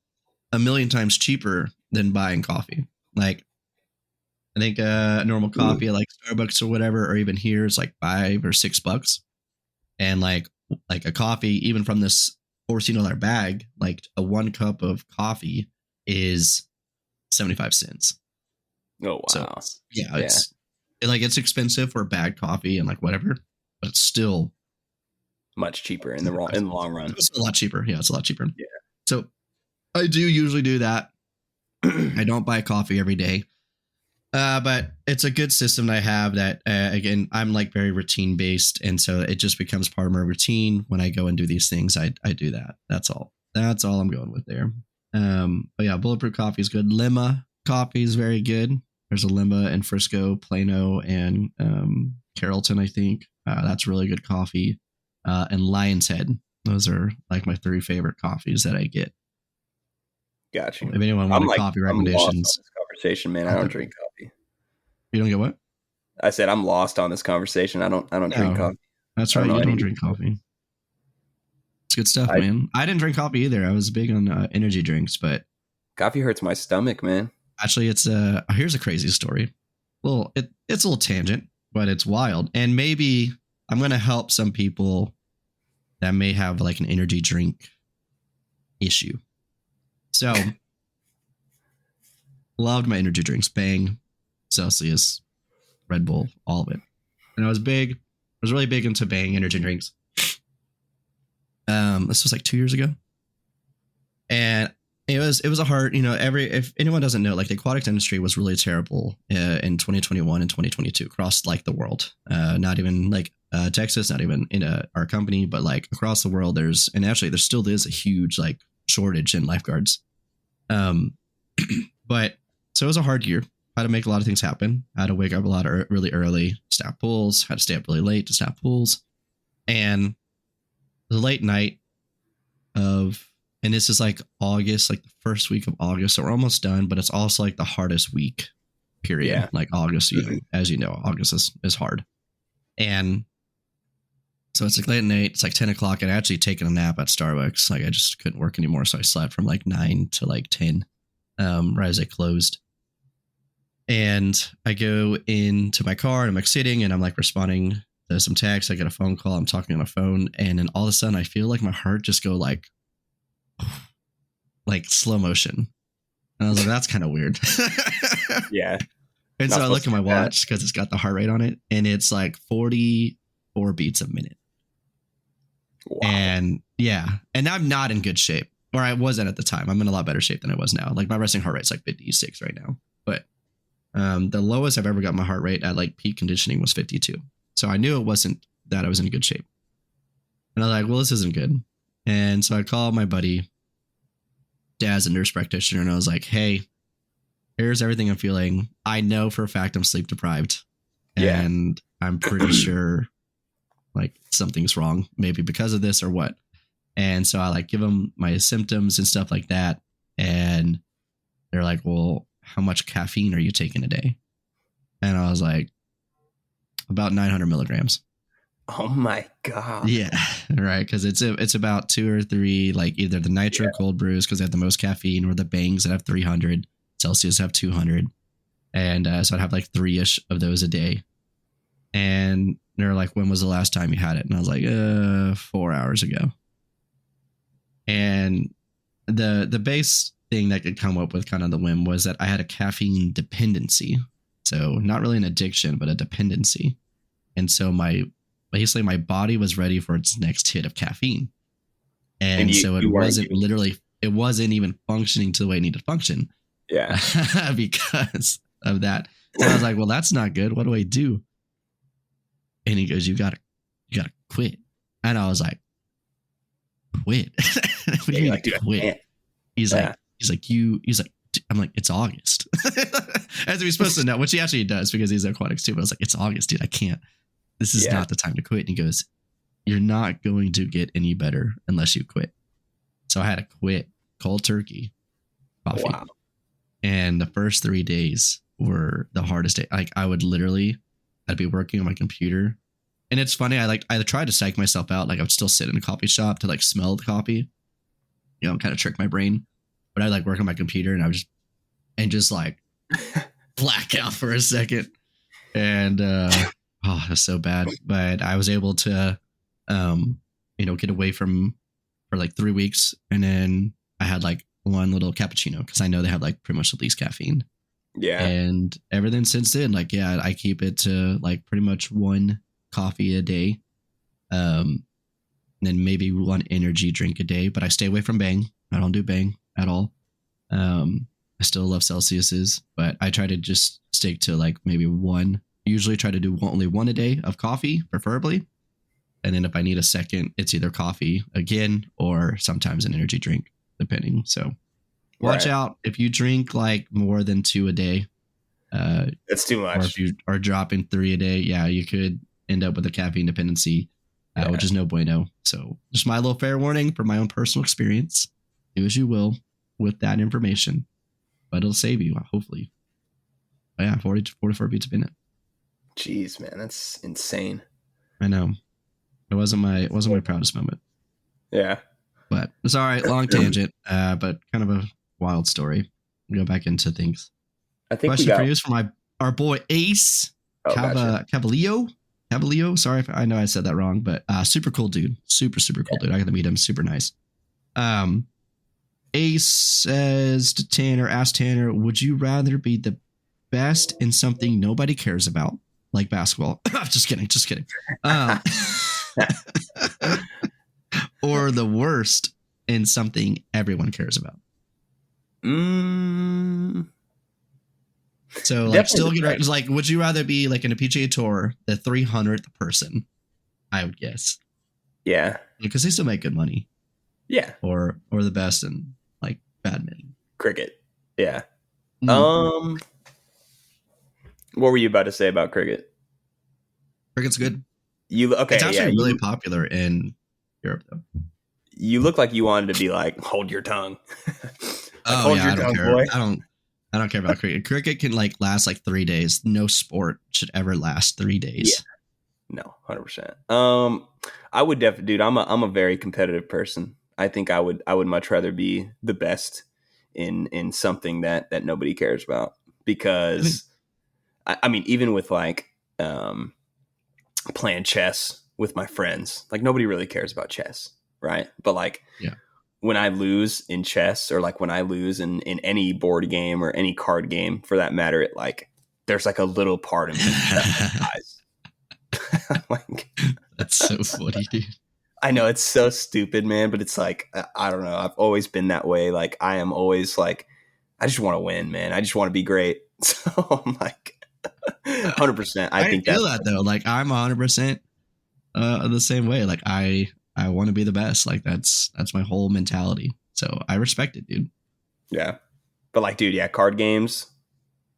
a million times cheaper than buying coffee. Like, I think normal coffee at like Starbucks or whatever, or even here is like $5 or $6. And like a coffee, even from this $14 bag, like a 1 cup of coffee is 75 cents. Oh, wow. So, it's expensive for a bag coffee and like whatever, but it's still much cheaper in the long run. It's a lot cheaper. Yeah, it's a lot cheaper. Yeah. So I do usually do that. I don't buy coffee every day. But it's a good system that I have that, again, I'm like very routine based. And so it just becomes part of my routine. When I go and do these things, I do that. That's all I'm going with there. But yeah, Bulletproof coffee is good. Lima coffee is very good. There's a Lima in Frisco, Plano, and Carrollton, I think. That's really good coffee. And Lion's Head. Those are like my 3 favorite coffees that I get. Gotcha. If anyone wants coffee recommendations. Conversation, man. I don't drink coffee. You don't get what? I said I'm lost on this conversation. I don't drink coffee. That's right. You don't drink coffee. It's good stuff, man. I didn't drink coffee either. I was big on energy drinks, but coffee hurts my stomach, man. Actually, it's here's a crazy story. Well, it's a little tangent, but it's wild. And maybe I'm going to help some people that may have like an energy drink issue. So loved my energy drinks, Bang, Celsius, Red Bull, all of it. And I was really big into Bang energy drinks. This was like 2 years ago. And it was a hard, if anyone doesn't know, like the aquatics industry was really terrible in 2021 and 2022 across like the world. Not even like Texas, not even in our company, but like across the world. There still is a huge like shortage in lifeguards. But so it was a hard year. I had to make a lot of things happen. I had to wake up a lot really early, staff pools. Had to stay up really late to staff pools, and the late night of. And this is like August, like the first week of August. So we're almost done, but it's also like the hardest week period. Yeah. Like August, as you know, August is hard. And so it's like late at night. It's like 10 o'clock. And I actually taken a nap at Starbucks. Like I just couldn't work anymore. So I slept from like 9 to like 10, right as it closed. And I go into my car and I'm like sitting and I'm like responding to some texts. I get a phone call. I'm talking on the phone. And then all of a sudden I feel like my heart just go like slow motion. And I was like, that's kind of weird. Yeah. And so I look at my watch because it's got the heart rate on it and it's like 44 beats a minute. Wow. And yeah. And I'm not in good shape, or I wasn't at the time. I'm in a lot better shape than I was now. Like my resting heart rate's like 56 right now. But the lowest I've ever got my heart rate at like peak conditioning was 52. So I knew it wasn't that I was in good shape. And I was like, well, this isn't good. And so I called my buddy, Dad's a nurse practitioner, and I was like, hey, here's everything I'm feeling. I know for a fact I'm sleep deprived. Yeah. And I'm pretty sure like something's wrong, maybe because of this or what. And so I like give them my symptoms and stuff like that. And they're like, well, how much caffeine are you taking a day? And I was like, about 900 milligrams. Oh my God. Yeah. Right. Because it's about 2 or 3, like either the nitro cold brews because they have the most caffeine, or the bangs that have 300, Celsius have 200. And so I'd have like 3-ish of those a day. And they're like, when was the last time you had it? And I was like, 4 hours ago. And the base thing that could come up with kind of the whim was that I had a caffeine dependency. So not really an addiction, but a dependency. And so basically my body was ready for its next hit of caffeine. And so it wasn't even functioning to the way it needed to function. Yeah. Because of that. So I was like, well, that's not good. What do I do? And he goes, you gotta quit. And I was like, quit? What do you mean quit? He's like, I'm like, it's August. As he's supposed to know, which he actually does because he's aquatics too. But I was like, it's August, dude. I can't. This is not the time to quit. And he goes, you're not going to get any better unless you quit. So I had to quit cold turkey coffee. Wow. And the first 3 days were the hardest day. Like I'd be working on my computer. And it's funny. I tried to psych myself out. Like I would still sit in a coffee shop to like smell the coffee, kind of trick my brain. But I like work on my computer and I was just like black out for a second. And, it was so bad, but I was able to, get away for like 3 weeks. And then I had like one little cappuccino because I know they have like pretty much the least caffeine. Yeah. And everything since then, like, yeah, I keep it to like pretty much 1 coffee a day. And then maybe 1 energy drink a day, but I stay away from Bang. I don't do Bang at all. I still love Celsius's, but I try to just stick to like maybe 1. Usually try to do only 1 a day of coffee, preferably. And then if I need a second, it's either coffee again or sometimes an energy drink, depending. So watch out if you drink like more than 2 a day. That's too much. Or if you are dropping 3 a day, you could end up with a caffeine dependency, which is no bueno. So just my little fair warning from my own personal experience. Do as you will with that information, but it'll save you, hopefully. But 40 to 44 beats a minute. Jeez, man, that's insane. I know. It wasn't my proudest moment. Yeah. But it's all right. Long tangent, but kind of a wild story. We'll go back into things. I think question for you is from our boy Ace Cavallio. Sorry if I know I said that wrong, but super cool dude. Super cool dude. I got to meet him. Super nice. Ace says to Tanner, ask Tanner, would you rather be the best in something nobody cares about, like basketball? Just kidding. Or the worst in something everyone cares about? Mm, So like definitely still the get best. it's like, would you rather be like in a PGA Tour, the 300th person? I would guess Yeah. because they still make good money, Yeah. or the best in like badminton. Cricket. Yeah. Mm. Um, what were you about to say about cricket? Cricket's good. You It's okay? Yeah. actually really popular in Europe though. You look like you wanted to be like, hold your tongue, like Oh hold yeah, your I don't tongue, care. boy. I don't care about cricket. Cricket can like last like 3 days. No sport should ever last 3 days. No, 100%. I would definitely, dude. I'm a very competitive person. I think I would much rather be the best in something that nobody cares about I think because I mean even with like playing chess with my friends, like nobody really cares about chess, right? But like yeah. when I lose in chess or like when I lose in any board game or any card game for that matter, it like there's like a little part of me that dies. Like That's so funny, dude. I know it's so stupid, man, but it's like I don't know. I've always been that way. Like I am always like I just want to win, man. I just want to be great. So I'm like 100%. I I think feel that's that though. Like I'm 100% the same way. Like I want to be the best. Like that's my whole mentality. So I respect it, dude. yeah. But like, dude, yeah, card games.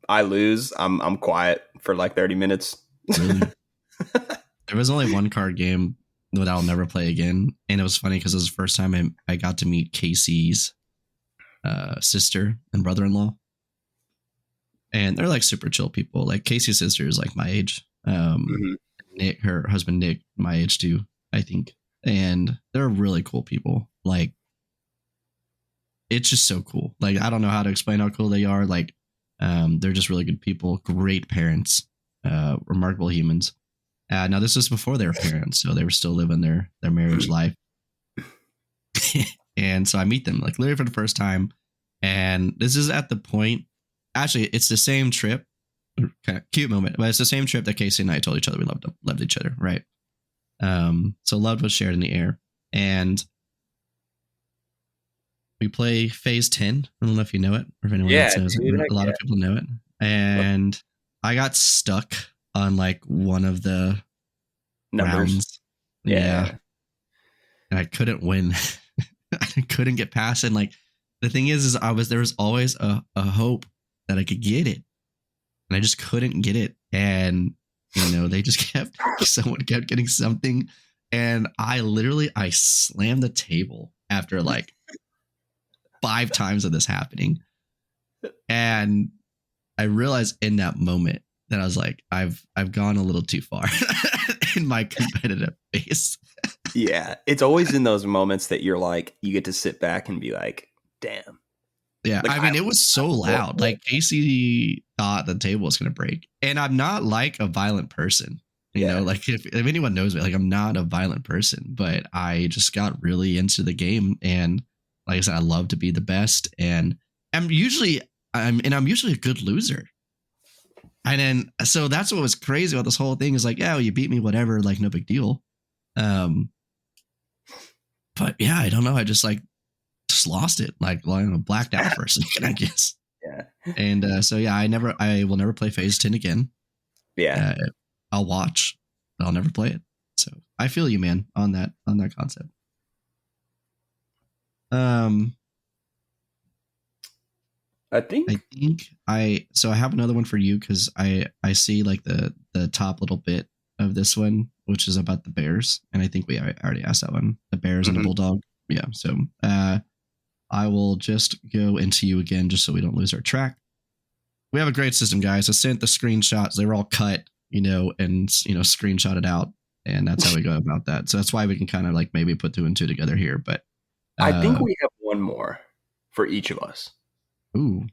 I lose. I'm quiet for like 30 minutes. Really. There was only one card game that I'll never play again, and it was funny because it was the first time I got to meet Casey's sister and brother-in-law, and they're like super chill people. Like Casey's sister is like my age. Mhm. Nick, her husband Nick, my age too, I think, and they're really cool people. Like it's just so cool. Like I don't know how to explain how cool they are. Like they're just really good people, great parents, remarkable humans. Now this was before they were parents, so they were still living their marriage life. And so I meet them like literally for the first time, and this is at the point. Actually, it's the same trip. Kind of cute moment, but it's the same trip that Casey and I told each other we loved each other, right? So love was shared in the air, and we play Phase 10. I don't know if you know it or if anyone Yeah, else knows it. dude. Heck A lot yeah. of people know it, and I got stuck on like one of the Numbers. rounds. Yeah, Yeah. and I couldn't win. I couldn't get past it. And like the thing is there was always a hope that I could get it, and I just couldn't get it. And they just someone kept getting something, and I slammed the table after like 5 times of this happening, and I realized in that moment that I was like, I've gone a little too far in my competitive phase. Yeah. It's always in those moments that you're like, you get to sit back and be like, damn. Yeah, Like, I mean, it was so loud. Like Casey thought the table was going to break, and I'm not like a violent person. Yeah. Like if anyone knows me, like I'm not a violent person, but I just got really into the game, and like I said, I love to be the best, and I'm usually I'm usually a good loser. And then so that's what was crazy about this whole thing is like, yeah, well, you beat me, whatever, like no big deal. Um, but yeah, I don't know. I just lost it, like I don't know, blacked out for a second, I guess. Yeah. And so yeah, I will never play Phase 10 again. Yeah. I'll watch, but I'll never play it. So I feel you, man, on that concept. I think. I have another one for you because I see like the top little bit of this one, which is about the Bears, and I think I already asked that one, the Bears and the Bulldog. Yeah, so I will just go into you again just so we don't lose our track. We have a great system, guys. I sent the screenshots; they were all cut, and screenshotted out, and that's how we go about that. So that's why we can kind of like maybe put 2 and 2 together here. But I think we have one more for each of us. Ooh.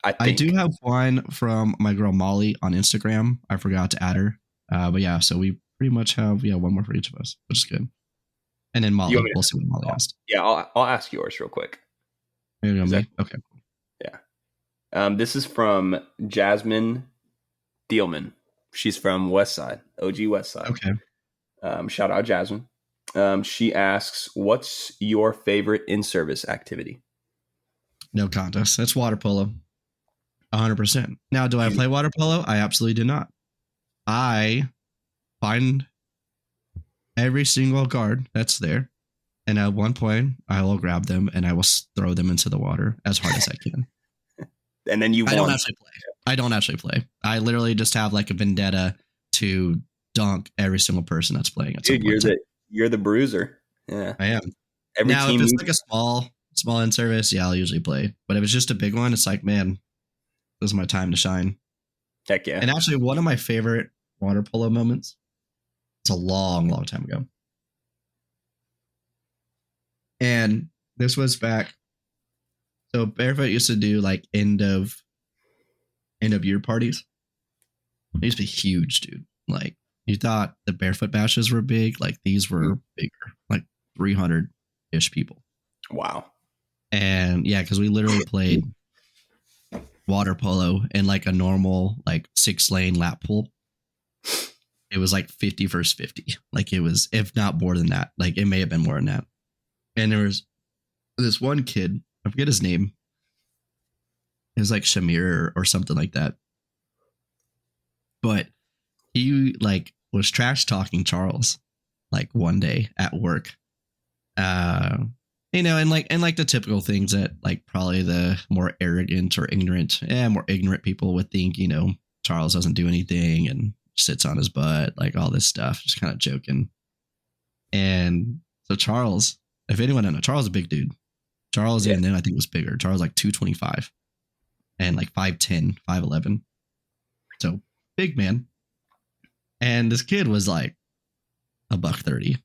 I do have one from my girl Molly on Instagram. I forgot to add her. But yeah, so we pretty much have one more for each of us, which is good. And then Molly, we'll see what Molly asked. Yeah, I'll ask yours real quick. Okay. Yeah. This is from Jasmine Thielman. She's from Westside, OG Westside. Okay. Shout out Jasmine. She asks, "What's your favorite in-service activity?" No contest. That's water polo. 100%. Now, do I play water polo? I absolutely do not. I find every single guard that's there, and at one point, I will grab them and I will throw them into the water as hard as I can. And then I don't actually play. I don't actually play. I literally just have like a vendetta to dunk every single person that's playing. Dude, you're the bruiser. Yeah, I am. Every now, team if it's like a small in service, yeah, I'll usually play. But if it's just a big one, it's like, man, this is my time to shine. Heck yeah. And actually, one of my favorite water polo moments, it's a long, long time ago. And this was back. So Barefoot used to do like end of year parties. They used to be huge, dude. Like you thought the Barefoot bashes were big, like these were bigger, like 300-ish people. Wow. And yeah, because we literally played water polo in like a normal like 6-lane lap pool. It was like 50 versus 50. Like it was, if not more than that. Like it may have been more than that. And there was this one kid, I forget his name. It was like Shamir or something like that. But he like was trash talking Charles like one day at work. You know, and like the typical things that like probably the more arrogant or more ignorant people would think, you know, Charles doesn't do anything and sits on his butt, like all this stuff, just kind of joking. And so Charles, if anyone don't know, Charles is a big dude. Charles even then I think was bigger. Charles like 225 and like 5'10", 5'11". So big man. And this kid was like $130,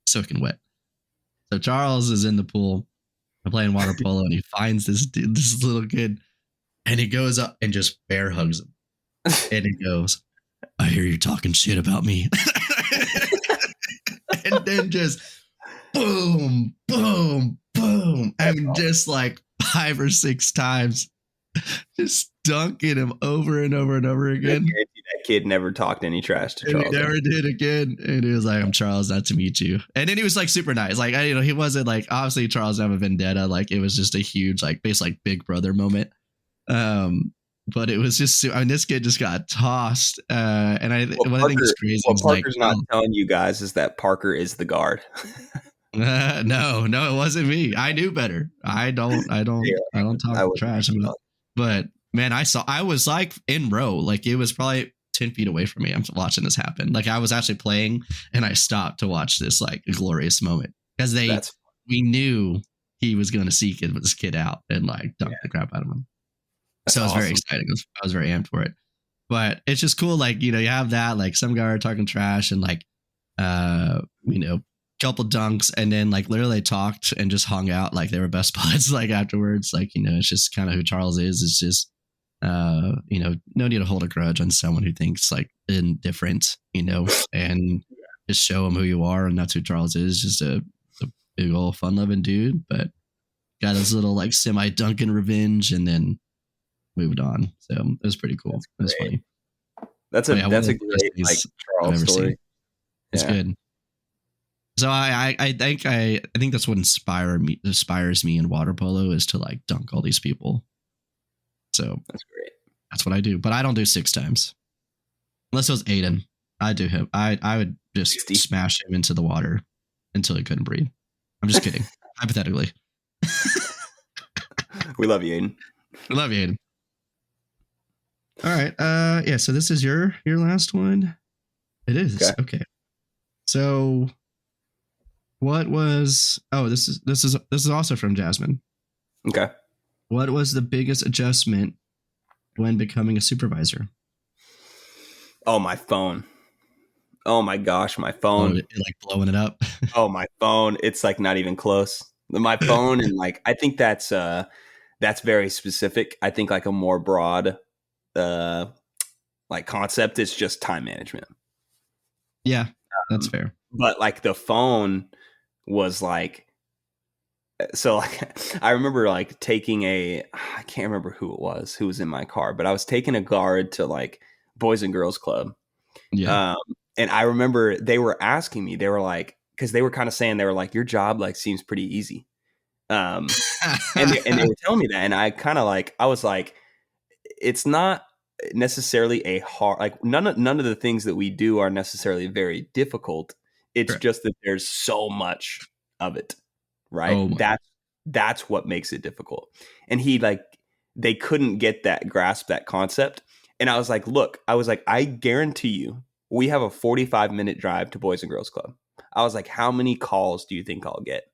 soaking wet. So Charles is in the pool playing water polo, and he finds this little kid, and he goes up and just bear hugs him. And he goes, "I hear you talking shit about me." And then just boom, boom, boom, and just like 5 or 6 times, just dunking him over and over and over again. That kid never talked any trash to Charles. He never did again. And he was like, "I'm Charles, not to meet you." And then he was like super nice. Like, he wasn't like, obviously Charles didn't have a vendetta. Like it was just a huge, like basically like big brother moment. But it was just, I mean, this kid just got tossed. And I think it's crazy. What Parker's not telling you guys is that Parker is the guard. No, it wasn't me. I knew better. I don't talk trash about. But man, I was like in row, like it was probably 10 feet away from me. I'm watching this happen. Like I was actually playing and I stopped to watch this like glorious moment because we knew he was going to seek this kid out and like dunk the crap out of him. So it was very exciting. I was very amped for it. But it's just cool. Like, you know, you have that, like some guy are talking trash and like, you know, couple dunks and then like literally talked and just hung out like they were best buds like afterwards. Like, you know, it's just kind of who Charles is. It's just, you know, no need to hold a grudge on someone who thinks like indifferent, you know, and just show them who you are. And that's who Charles is. Just a big old fun loving dude, but got his little like semi dunking revenge and then moved on. So it was pretty cool. It was funny. That's a great like Charles story. It's good. So I think that's what inspires me in water polo is to like dunk all these people. So that's great. That's what I do, but I don't do 6 times. Unless it was Aiden, I do him. I would just 60. Smash him into the water until he couldn't breathe. I'm just kidding. Hypothetically. We love you, Aiden. We love you, Aiden. All right. Yeah. So this is your last one. It is okay. So. What was? Oh, this is also from Jasmine. Okay. What was the biggest adjustment when becoming a supervisor? Oh, my phone. Oh my gosh, my phone. Like blowing it up. Oh, my phone. It's like not even close. My phone and like I think that's very specific. I think like a more broad like concept is just time management. Yeah, that's fair. But like the phone was like, so like I remember like taking I can't remember who was in my car, but I was taking a guard to like Boys and Girls Club. Yeah. And I remember they were asking me, they were like, because they were kind of saying, they were like, your job like seems pretty easy. Um, and they were telling me that, and I kind of like, I was like, it's not necessarily a hard, like none of the things that we do are necessarily very difficult. It's Correct. just that there's so much of it, right? Oh my. That's what makes it difficult. And he like, they couldn't get that grasp that concept. And I was like, look, I guarantee you, we have a 45-minute drive to Boys and Girls Club. I was like, how many calls do you think I'll get?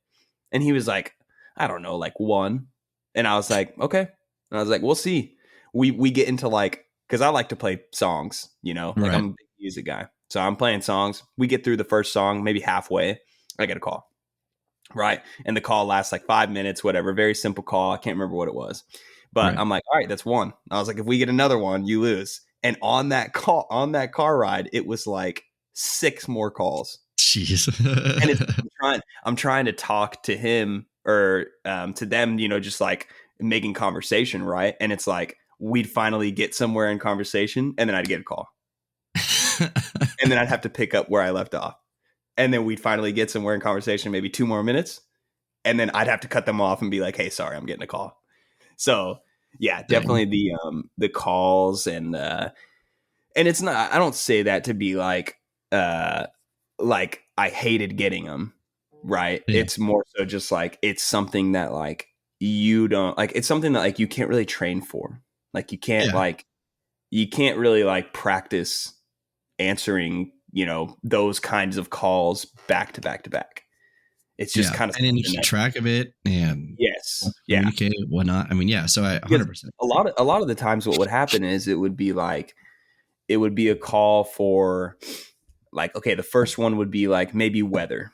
And he was like, I don't know, like one. And I was like, okay. And I was like, we'll see. We get into like, because I like to play songs, like Right. I'm a big music guy. So I'm playing songs. We get through the first song, maybe halfway. I get a call. Right. And the call lasts like 5 minutes, whatever. Very simple call. I can't remember what it was. But Right. I'm like, all right, that's one. I was like, if we get another one, you lose. And on that car ride, it was like 6 more calls. Jeez. And I'm trying to talk to him or to them, just like making conversation, right? And it's like we'd finally get somewhere in conversation, and then I'd get a call, and then I'd have to pick up where I left off, and then we'd finally get somewhere in conversation, maybe 2 more minutes, and then I'd have to cut them off and be like, "Hey, sorry, I'm getting a call." So yeah, definitely the calls and it's not. I don't say that to be like I hated getting them, right? Yeah. It's more so just like it's something that like you don't like. It's something that like you can't really train for. Like you can't you can't really like practice answering those kinds of calls back to back to back. It's just kind of and then you keep track of it and yes, communicate whatnot. I mean, yeah. So I 100%. A lot of the times what would happen is it would be a call for like, okay, the first one would be like maybe weather,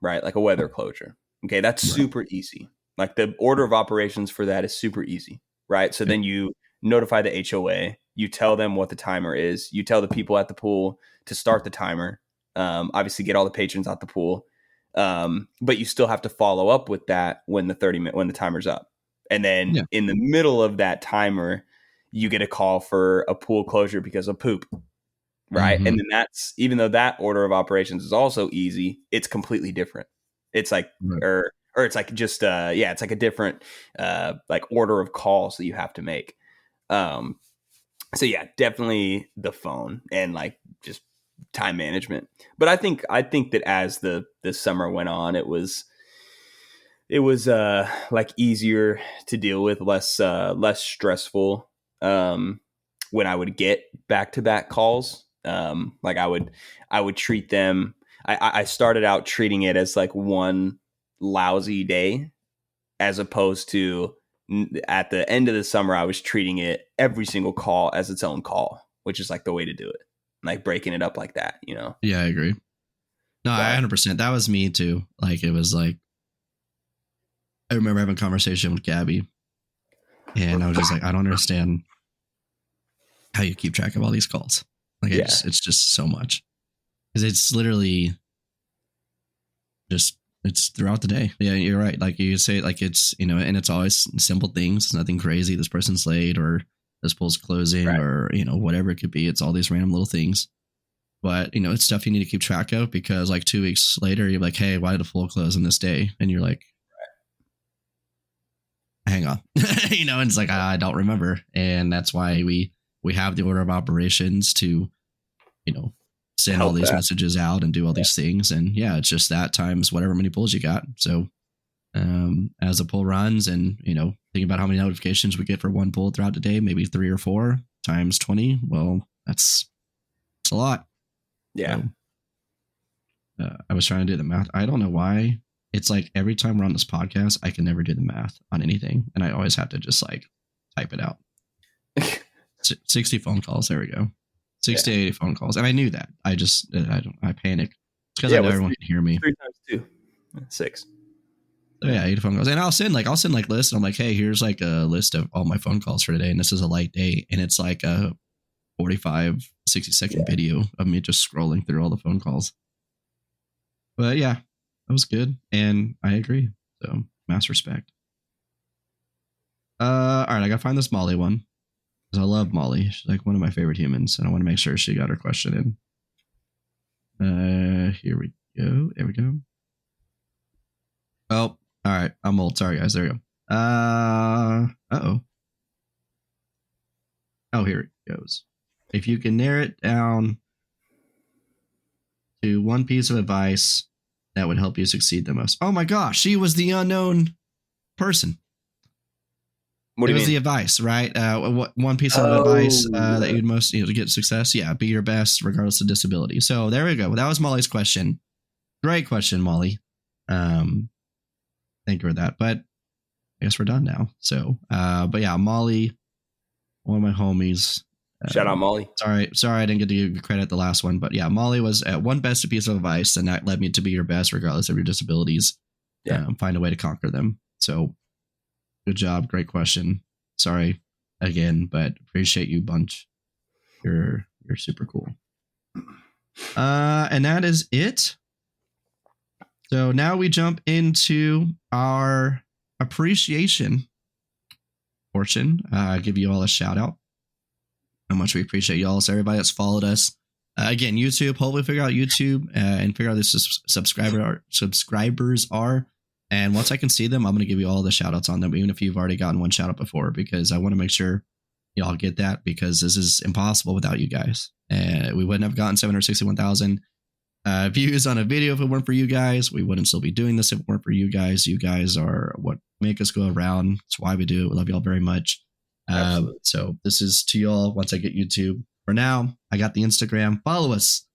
right? Like a weather closure. Okay, that's super easy. Like the order of operations for that is super easy, right? So then you notify the HOA, you tell them what the timer is, you tell the people at the pool to start the timer, obviously get all the patrons out the pool, but you still have to follow up with that when when the timer's up. And then in the middle of that timer, you get a call for a pool closure because of poop. Right. Mm-hmm. And then that's, even though that order of operations is also easy, it's completely different. It's like, or it's like just, it's like a different, like order of calls that you have to make. So yeah, definitely the phone and like just time management. But I think that as the summer went on, it was like easier to deal with, less stressful, when I would get back-to-back calls. Like I would treat them. I started out treating it as like one lousy day, as opposed to at the end of the summer, I was treating it every single call as its own call, which is like the way to do it. Like breaking it up like that, Yeah, I agree. No, But 100%. That was me too. Like it was like, I remember having a conversation with Gabby, and I was just like, I don't understand how you keep track of all these calls. Like it's just so much, because it's literally just, it's throughout the day. Yeah, you're right. Like you say, like it's, and it's always simple things. It's nothing crazy. This person's late, or this pool's closing, or whatever it could be. It's all these random little things. But it's stuff you need to keep track of, because like 2 weeks later, you're like, hey, why did the pool close on this day? And you're like, hang on. And it's like, I don't remember. And that's why we have the order of operations to, send all these messages out and do all these things. And yeah, it's just that times whatever many pulls you got. So as the pool runs, and think about how many notifications we get for one pull throughout the day, maybe 3 or 4 times 20. Well, it's a lot. yeah. So, I was trying to do the math. I don't know why. It's like every time we're on this podcast, I can never do the math on anything, and I always have to just like type it out. 60 phone calls. There we go. 60 to 80 phone calls, and I knew that. I panic. It's because I know everyone can hear me. 3 times 2, 6. So yeah, 80 phone calls, and I'll send like lists. And I'm like, hey, here's like a list of all my phone calls for today, and this is a light day, and it's like a 45, 60-second video of me just scrolling through all the phone calls. But yeah, that was good, and I agree. So mass respect. All right, I gotta find this Molly one, because I love Molly. She's like one of my favorite humans, and I want to make sure she got her question in. Here we go. There we go. Oh, All right, I'm old. Sorry, guys. There we go. Uh-oh. Oh, here it goes. If you can narrow it down to one piece of advice that would help you succeed the most. Oh my gosh, she was the unknown person. What do It you was mean? the advice, right? What one piece of advice that you'd most to get success? Yeah, be your best regardless of disability. So there we go. That was Molly's question. Great question, Molly. Thank you for that. But I guess we're done now. So, but yeah, Molly, one of my homies. Shout out Molly. Sorry, I didn't get to give you credit the last one, but yeah, Molly was at one best piece of advice, and that led me to be your best regardless of your disabilities. Yeah, find a way to conquer them. So, good job, great question. Sorry again, but appreciate you bunch. You're super cool. And that is it. So now we jump into our appreciation portion. Give you all a shout out. How much we appreciate y'all. So everybody that's followed us. Again, YouTube. Hopefully figure out YouTube and figure out who the subscribers are. And once I can see them, I'm going to give you all the shout outs on them, even if you've already gotten one shout out before, because I want to make sure y'all get that, because this is impossible without you guys. We wouldn't have gotten 761,000 views on a video if it weren't for you guys. We wouldn't still be doing this if it weren't for you guys. You guys are what make us go around. That's why we do it. We love y'all very much. So this is to y'all once I get YouTube. For now, I got the Instagram. Follow us.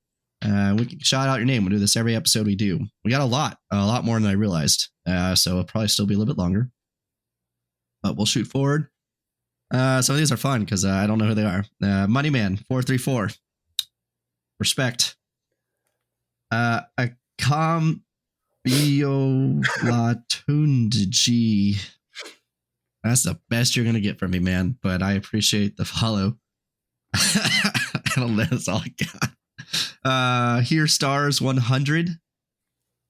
We can shout out your name. We'll do this every episode we do. We got a lot more than I realized. So it'll probably still be a little bit longer. But we'll shoot forward. Some of these are fun because I don't know who they are. Moneyman434. Respect. Akam Biolatundji. That's the best you're gonna get from me, man. But I appreciate the follow. I don't know. That's all I got. Here stars 100.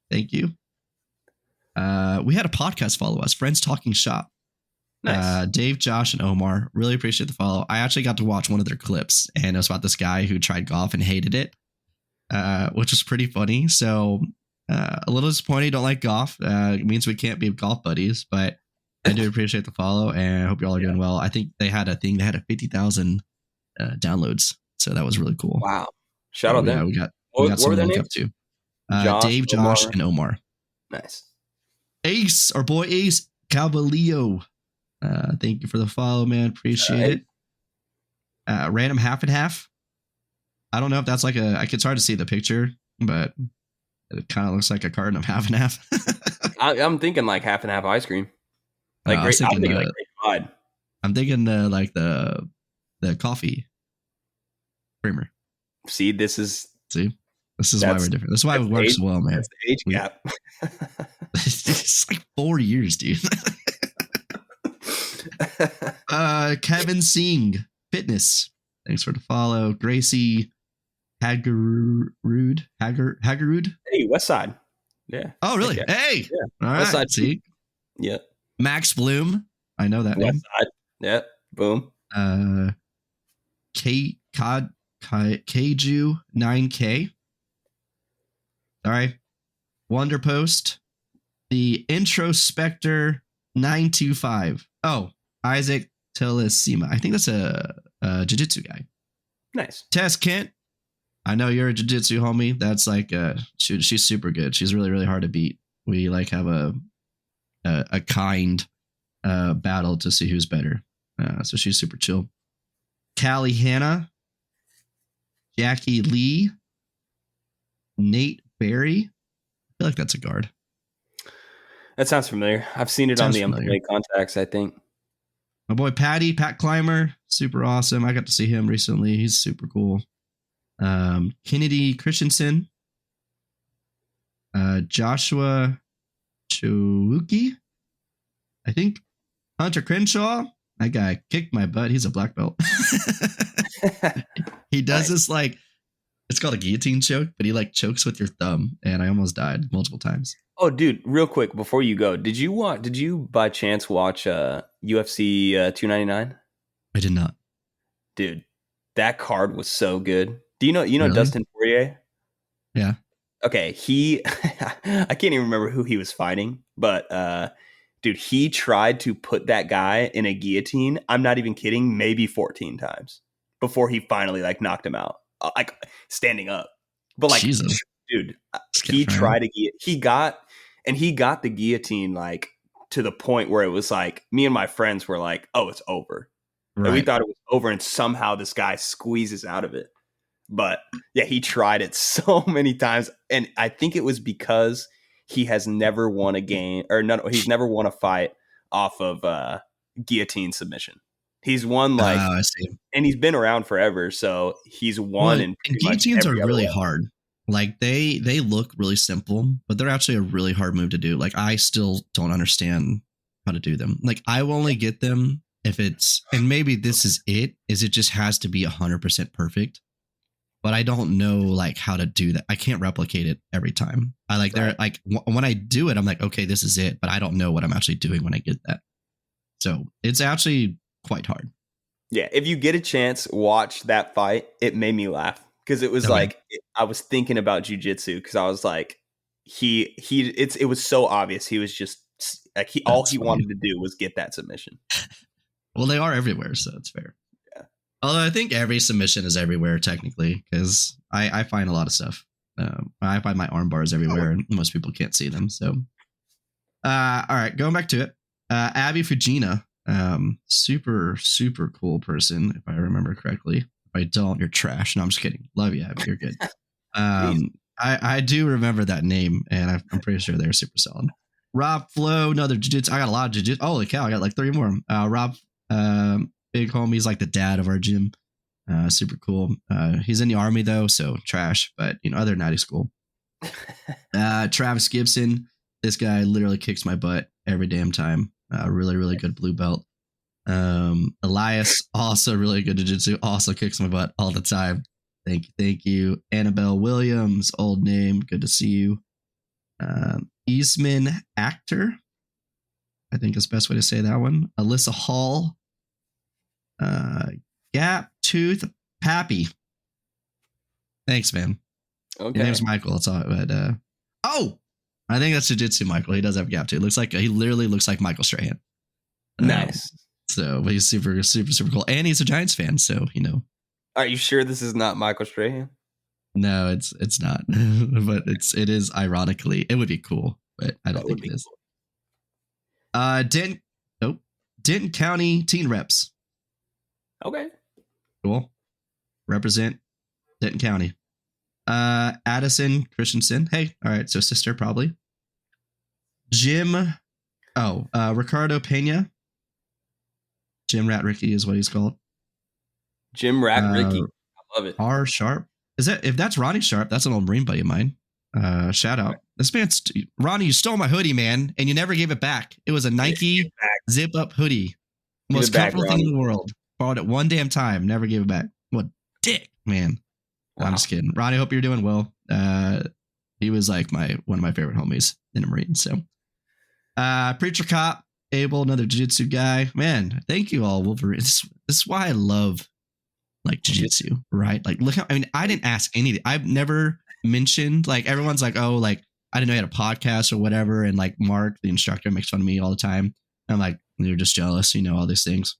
Thank you. We had a podcast follow us. Friends Talking Shop. Nice. Dave, Josh, and Omar. Really appreciate the follow. I actually got to watch one of their clips, and it was about this guy who tried golf and hated it. Which was pretty funny. So a little disappointed. Don't like golf. It means we can't be golf buddies, but I do appreciate the follow, and I hope you all are doing well. I think they had a 50,000 downloads, so that was really cool. Wow! Shout out them. We got some to look up to. Dave, Josh, and Omar. Nice. Ace, our boy Ace Cavalio. Thank you for the follow, man. Appreciate it. Random half and half. I don't know if that's it's hard to see the picture, but it kind of looks like a carton of half and half. I'm thinking like half and half ice cream. Like great. I'm thinking like great wine. I'm thinking like the coffee creamer. See, this is why we're different. This is why it works well, man. That's the age gap. It's like 4 years, dude. Kevin Singh Fitness. Thanks for the follow. Gracie Hagerud. Hey, West Side. Yeah. Oh, really? Okay. Hey. Yeah. All right. West Side. See. Yeah. Max Bloom. I know that West name. Side. Yeah. Boom. Keiju 9K. Sorry. Wonder Post. The Introspector 925. Oh, Isaac Telesima. I think that's a jiu-jitsu guy. Nice. Tess Kent. I know you're a jiu-jitsu homie. That's like she's super good. She's really, really hard to beat. We like have a kind battle to see who's better. So she's super chill. Callie Hannah, Jackie Lee, Nate Berry. I feel like that's a guard. That sounds familiar. I've seen it on the MPA contacts, I think. My boy Pat Clymer, super awesome. I got to see him recently. He's super cool. Kennedy Christensen, Joshua Chouki, I think. Hunter Crenshaw. That guy kicked my butt. He's a black belt. He does this like, it's called a guillotine choke, but he like chokes with your thumb, and I almost died multiple times. Oh, dude, real quick before you go, did you by chance watch UFC 299? I did not. Dude, that card was so good. Do you know Really? Dustin Poirier? Yeah. Okay, I can't even remember who he was fighting, but dude, he tried to put that guy in a guillotine. I'm not even kidding. Maybe 14 times before he finally like knocked him out, like standing up. But like, Jesus. dude, he tried to he got the guillotine like to the point where it was like me and my friends were like, oh, it's over. Right. And we thought it was over, and somehow this guy squeezes out of it. But yeah, he tried it so many times, and I think it was because he has never won a game, or no, he's never won a fight off of guillotine submission. He's won like, I see. And he's been around forever, so he's won. And guillotines are really hard. Like they look really simple, but they're actually a really hard move to do. Like I still don't understand how to do them. Like I will only get them if it's, and maybe this is it just has to be 100% perfect. But I don't know like how to do that. I can't replicate it every time. I like they're like when I do it, I'm like, okay, this is it. But I don't know what I'm actually doing when I get that. So it's actually quite hard. Yeah, if you get a chance, watch that fight. It made me laugh because it was I was thinking about jiu-jitsu because I was like, it was so obvious. He was just like all he wanted to do was get that submission. Well, they are everywhere, so it's fair. Although I think every submission is everywhere technically, because I find a lot of stuff. I find my arm bars everywhere, and most people can't see them. So, all right, going back to it. Abby Fujina, super cool person, if I remember correctly. If I don't, you're trash. No, I'm just kidding. Love you, Abby. You're good. I do remember that name, and I'm pretty sure they're super solid. Rob Flo, another jiu-jitsu. I got a lot of jiu-jitsu. Holy cow, I got like 3 more. Rob. Big homie. He's like the dad of our gym. Super cool. He's in the army though, so trash. But other than that, he's cool. Travis Gibson. This guy literally kicks my butt every damn time. Really good blue belt. Elias, also really good jiu-jitsu. Also kicks my butt all the time. Thank you. Annabelle Williams, old name. Good to see you. Eastman Actor. I think is the best way to say that one. Alyssa Hall. Gap Tooth Pappy. Thanks, man. Okay. Your name's Michael. That's all. But I think that's jiu-jitsu Michael. He does have gap tooth. He literally looks like Michael Strahan. Nice. But he's super cool, and he's a Giants fan. So Are you sure this is not Michael Strahan? No, it's not. But it is. Ironically, it would be cool, but I don't think it is. Cool. Denton County Teen Reps. Okay. Cool. Represent Denton County. Addison Christensen. Hey, all right. So sister probably. Jim. Ricardo Pena. Jim Rat Ricky is what he's called. Jim Rat Ricky. I love it. R Sharp. If that's Ronnie Sharp, that's an old Marine buddy of mine. Shout out. This man's Ronnie, you stole my hoodie, man, and you never gave it back. It was a Nike zip up hoodie. Most comfortable thing in the world. Bought it one damn time, never gave it back. What dick, man. Wow. I'm just kidding. Ronnie, hope you're doing well. He was like one of my favorite homies in the Marine. So Preacher Cop, Abel, another jiu-jitsu guy. Man, thank you all, Wolverine. This is why I love like jiu-jitsu, right? Like look how I didn't ask anything. I've never mentioned, like everyone's like, oh, like I didn't know you had a podcast or whatever, and like Mark, the instructor, makes fun of me all the time. I'm like, you're just jealous, all these things.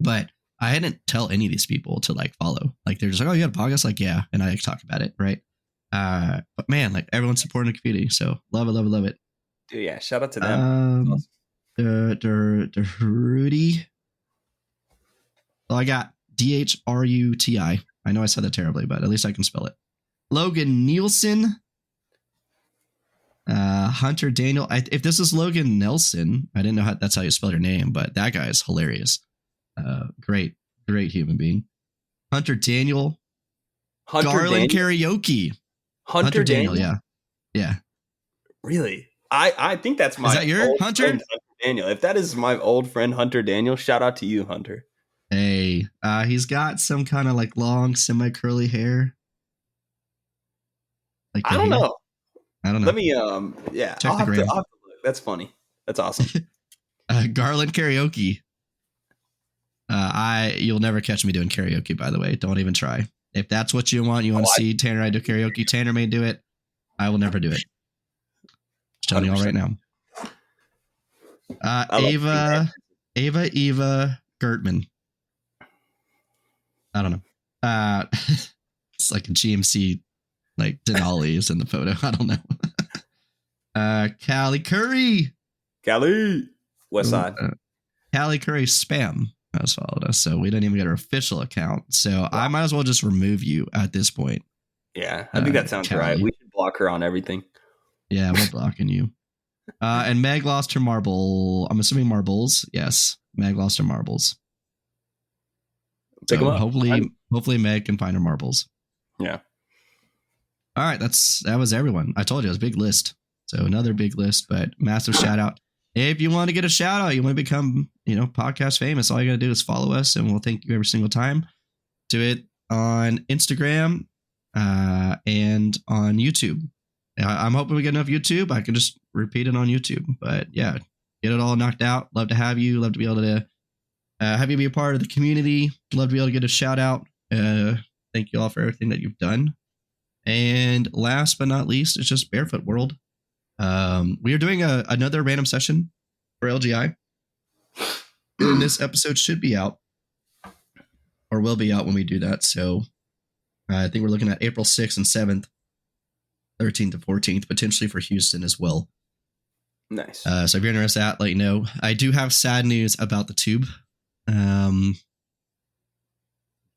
But I didn't tell any of these people to like follow. Like they're just like, oh, you had a podcast? Like, yeah. And I like talk about it, right? But man, like everyone's supporting the community. So love it. Dude, yeah, shout out to them. Rudy. Well, I got DHRUTI. I know I said that terribly, but at least I can spell it. Logan Nielsen. Hunter Daniel. If this is Logan Nelson, I didn't know that's how you spell your name, but that guy is hilarious. Great human being. Hunter Daniel. Garland Karaoke. Hunter Daniel, yeah. Really? I think that's my. Is that your Hunter? Friend, Hunter Daniel? If that is my old friend Hunter Daniel, shout out to you, Hunter. Hey, he's got some kind of like long semi curly hair. Like I don't know. Let me Check I'll have to look. That's funny. That's awesome. Garland Karaoke. You'll never catch me doing karaoke, by the way. Don't even try. If that's what you want to see Tanner I do karaoke, Tanner may do it. I will never do it. Just telling you all right now. Eva Gertman. I don't know. It's like a GMC, like Denali is in the photo. I don't know. Callie Curry. West Side. Callie Curry spam has followed us, so we didn't even get her official account. So I might as well just remove you at this point. Yeah, I think that sounds Callie. right. We should block her on everything. Yeah, we're blocking you. And Meg lost her marble. I'm assuming marbles. Yes, Meg lost her marbles. Pick 'em So up. hopefully Meg can find her marbles. Yeah. All right, that was everyone. I told you it was a big list. So another big list, but massive shout out. If you want to get a shout out, you want to become, podcast famous, all you got to do is follow us and we'll thank you every single time. Do it on Instagram and on YouTube. I'm hoping we get enough YouTube. I can just repeat it on YouTube. But yeah, get it all knocked out. Love to have you. Love to be able to have you be a part of the community. Love to be able to get a shout out. Thank you all for everything that you've done. And last but not least, it's just Barefoot World. We are doing another random session for LGI. And this episode should be out or will be out when we do that. So I think we're looking at April 6th and 7th, 13th and 14th, potentially for Houston as well. Nice. So if you're interested in that, let you know. I do have sad news about the tube.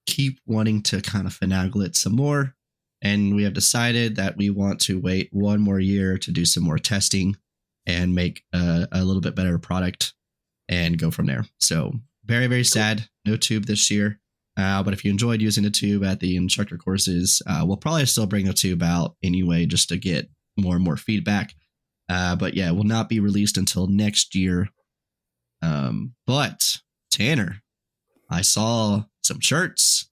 Keep wanting to kind of finagle it some more. And we have decided that we want to wait one more year to do some more testing and make a little bit better product and go from there. So very, very sad. No tube this year. But if you enjoyed using the tube at the instructor courses, we'll probably still bring the tube out anyway, just to get more and more feedback. But yeah, it will not be released until next year. But Tanner, I saw some shirts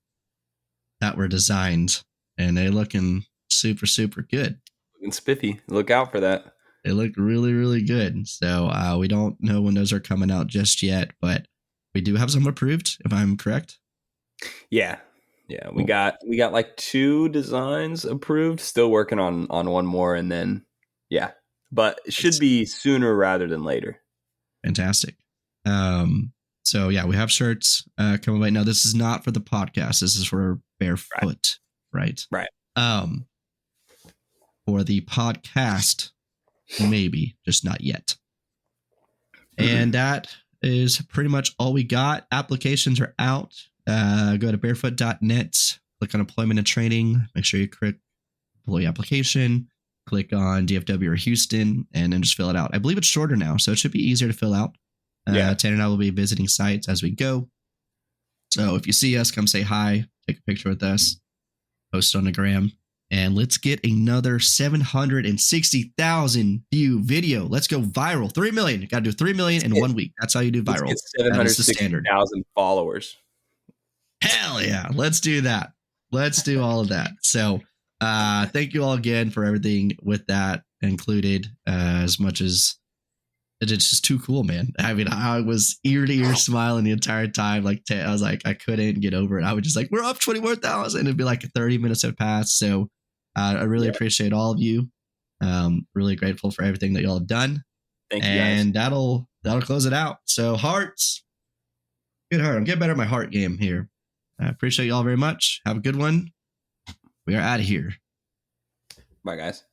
that were designed and they're looking super, super good. Looking spiffy. Look out for that. They look really, really good. So we don't know when those are coming out just yet, but we do have some approved, if I'm correct. Yeah. We got like 2 designs approved. Still working on one more, and then but it should be sooner rather than later. Fantastic. So yeah, we have shirts coming right now. This is not for the podcast. This is for Barefoot, right? Right. For the podcast, maybe, just not yet. And that is pretty much all we got. Applications are out. Go to barefoot.net, click on employment and training. Make sure you click employee application, click on DFW or Houston, and then just fill it out. I believe it's shorter now, so it should be easier to fill out. Tanner and I will be visiting sites as we go. So if you see us, come say hi, take a picture with us, post it on the gram, and let's get another 760,000 view video. Let's go viral. 3 million. You got to do 3 million in 1 week. That's how you do viral. Let's get 760,000 followers. Hell yeah. Let's do that. Let's do all of that. So thank you all again for everything with that included, as much as it's just too cool, man. I mean, I was ear to ear smiling the entire time. Like, I was like, I couldn't get over it. I was just like, we're up 21,000. It'd be like 30 minutes have passed. So I really appreciate all of you. Really grateful for everything that y'all have done. Thank you, and guys. that'll close it out. So hearts, good heart. I'm getting better at my heart game here. I appreciate y'all very much. Have a good one. We are out of here. Bye, guys.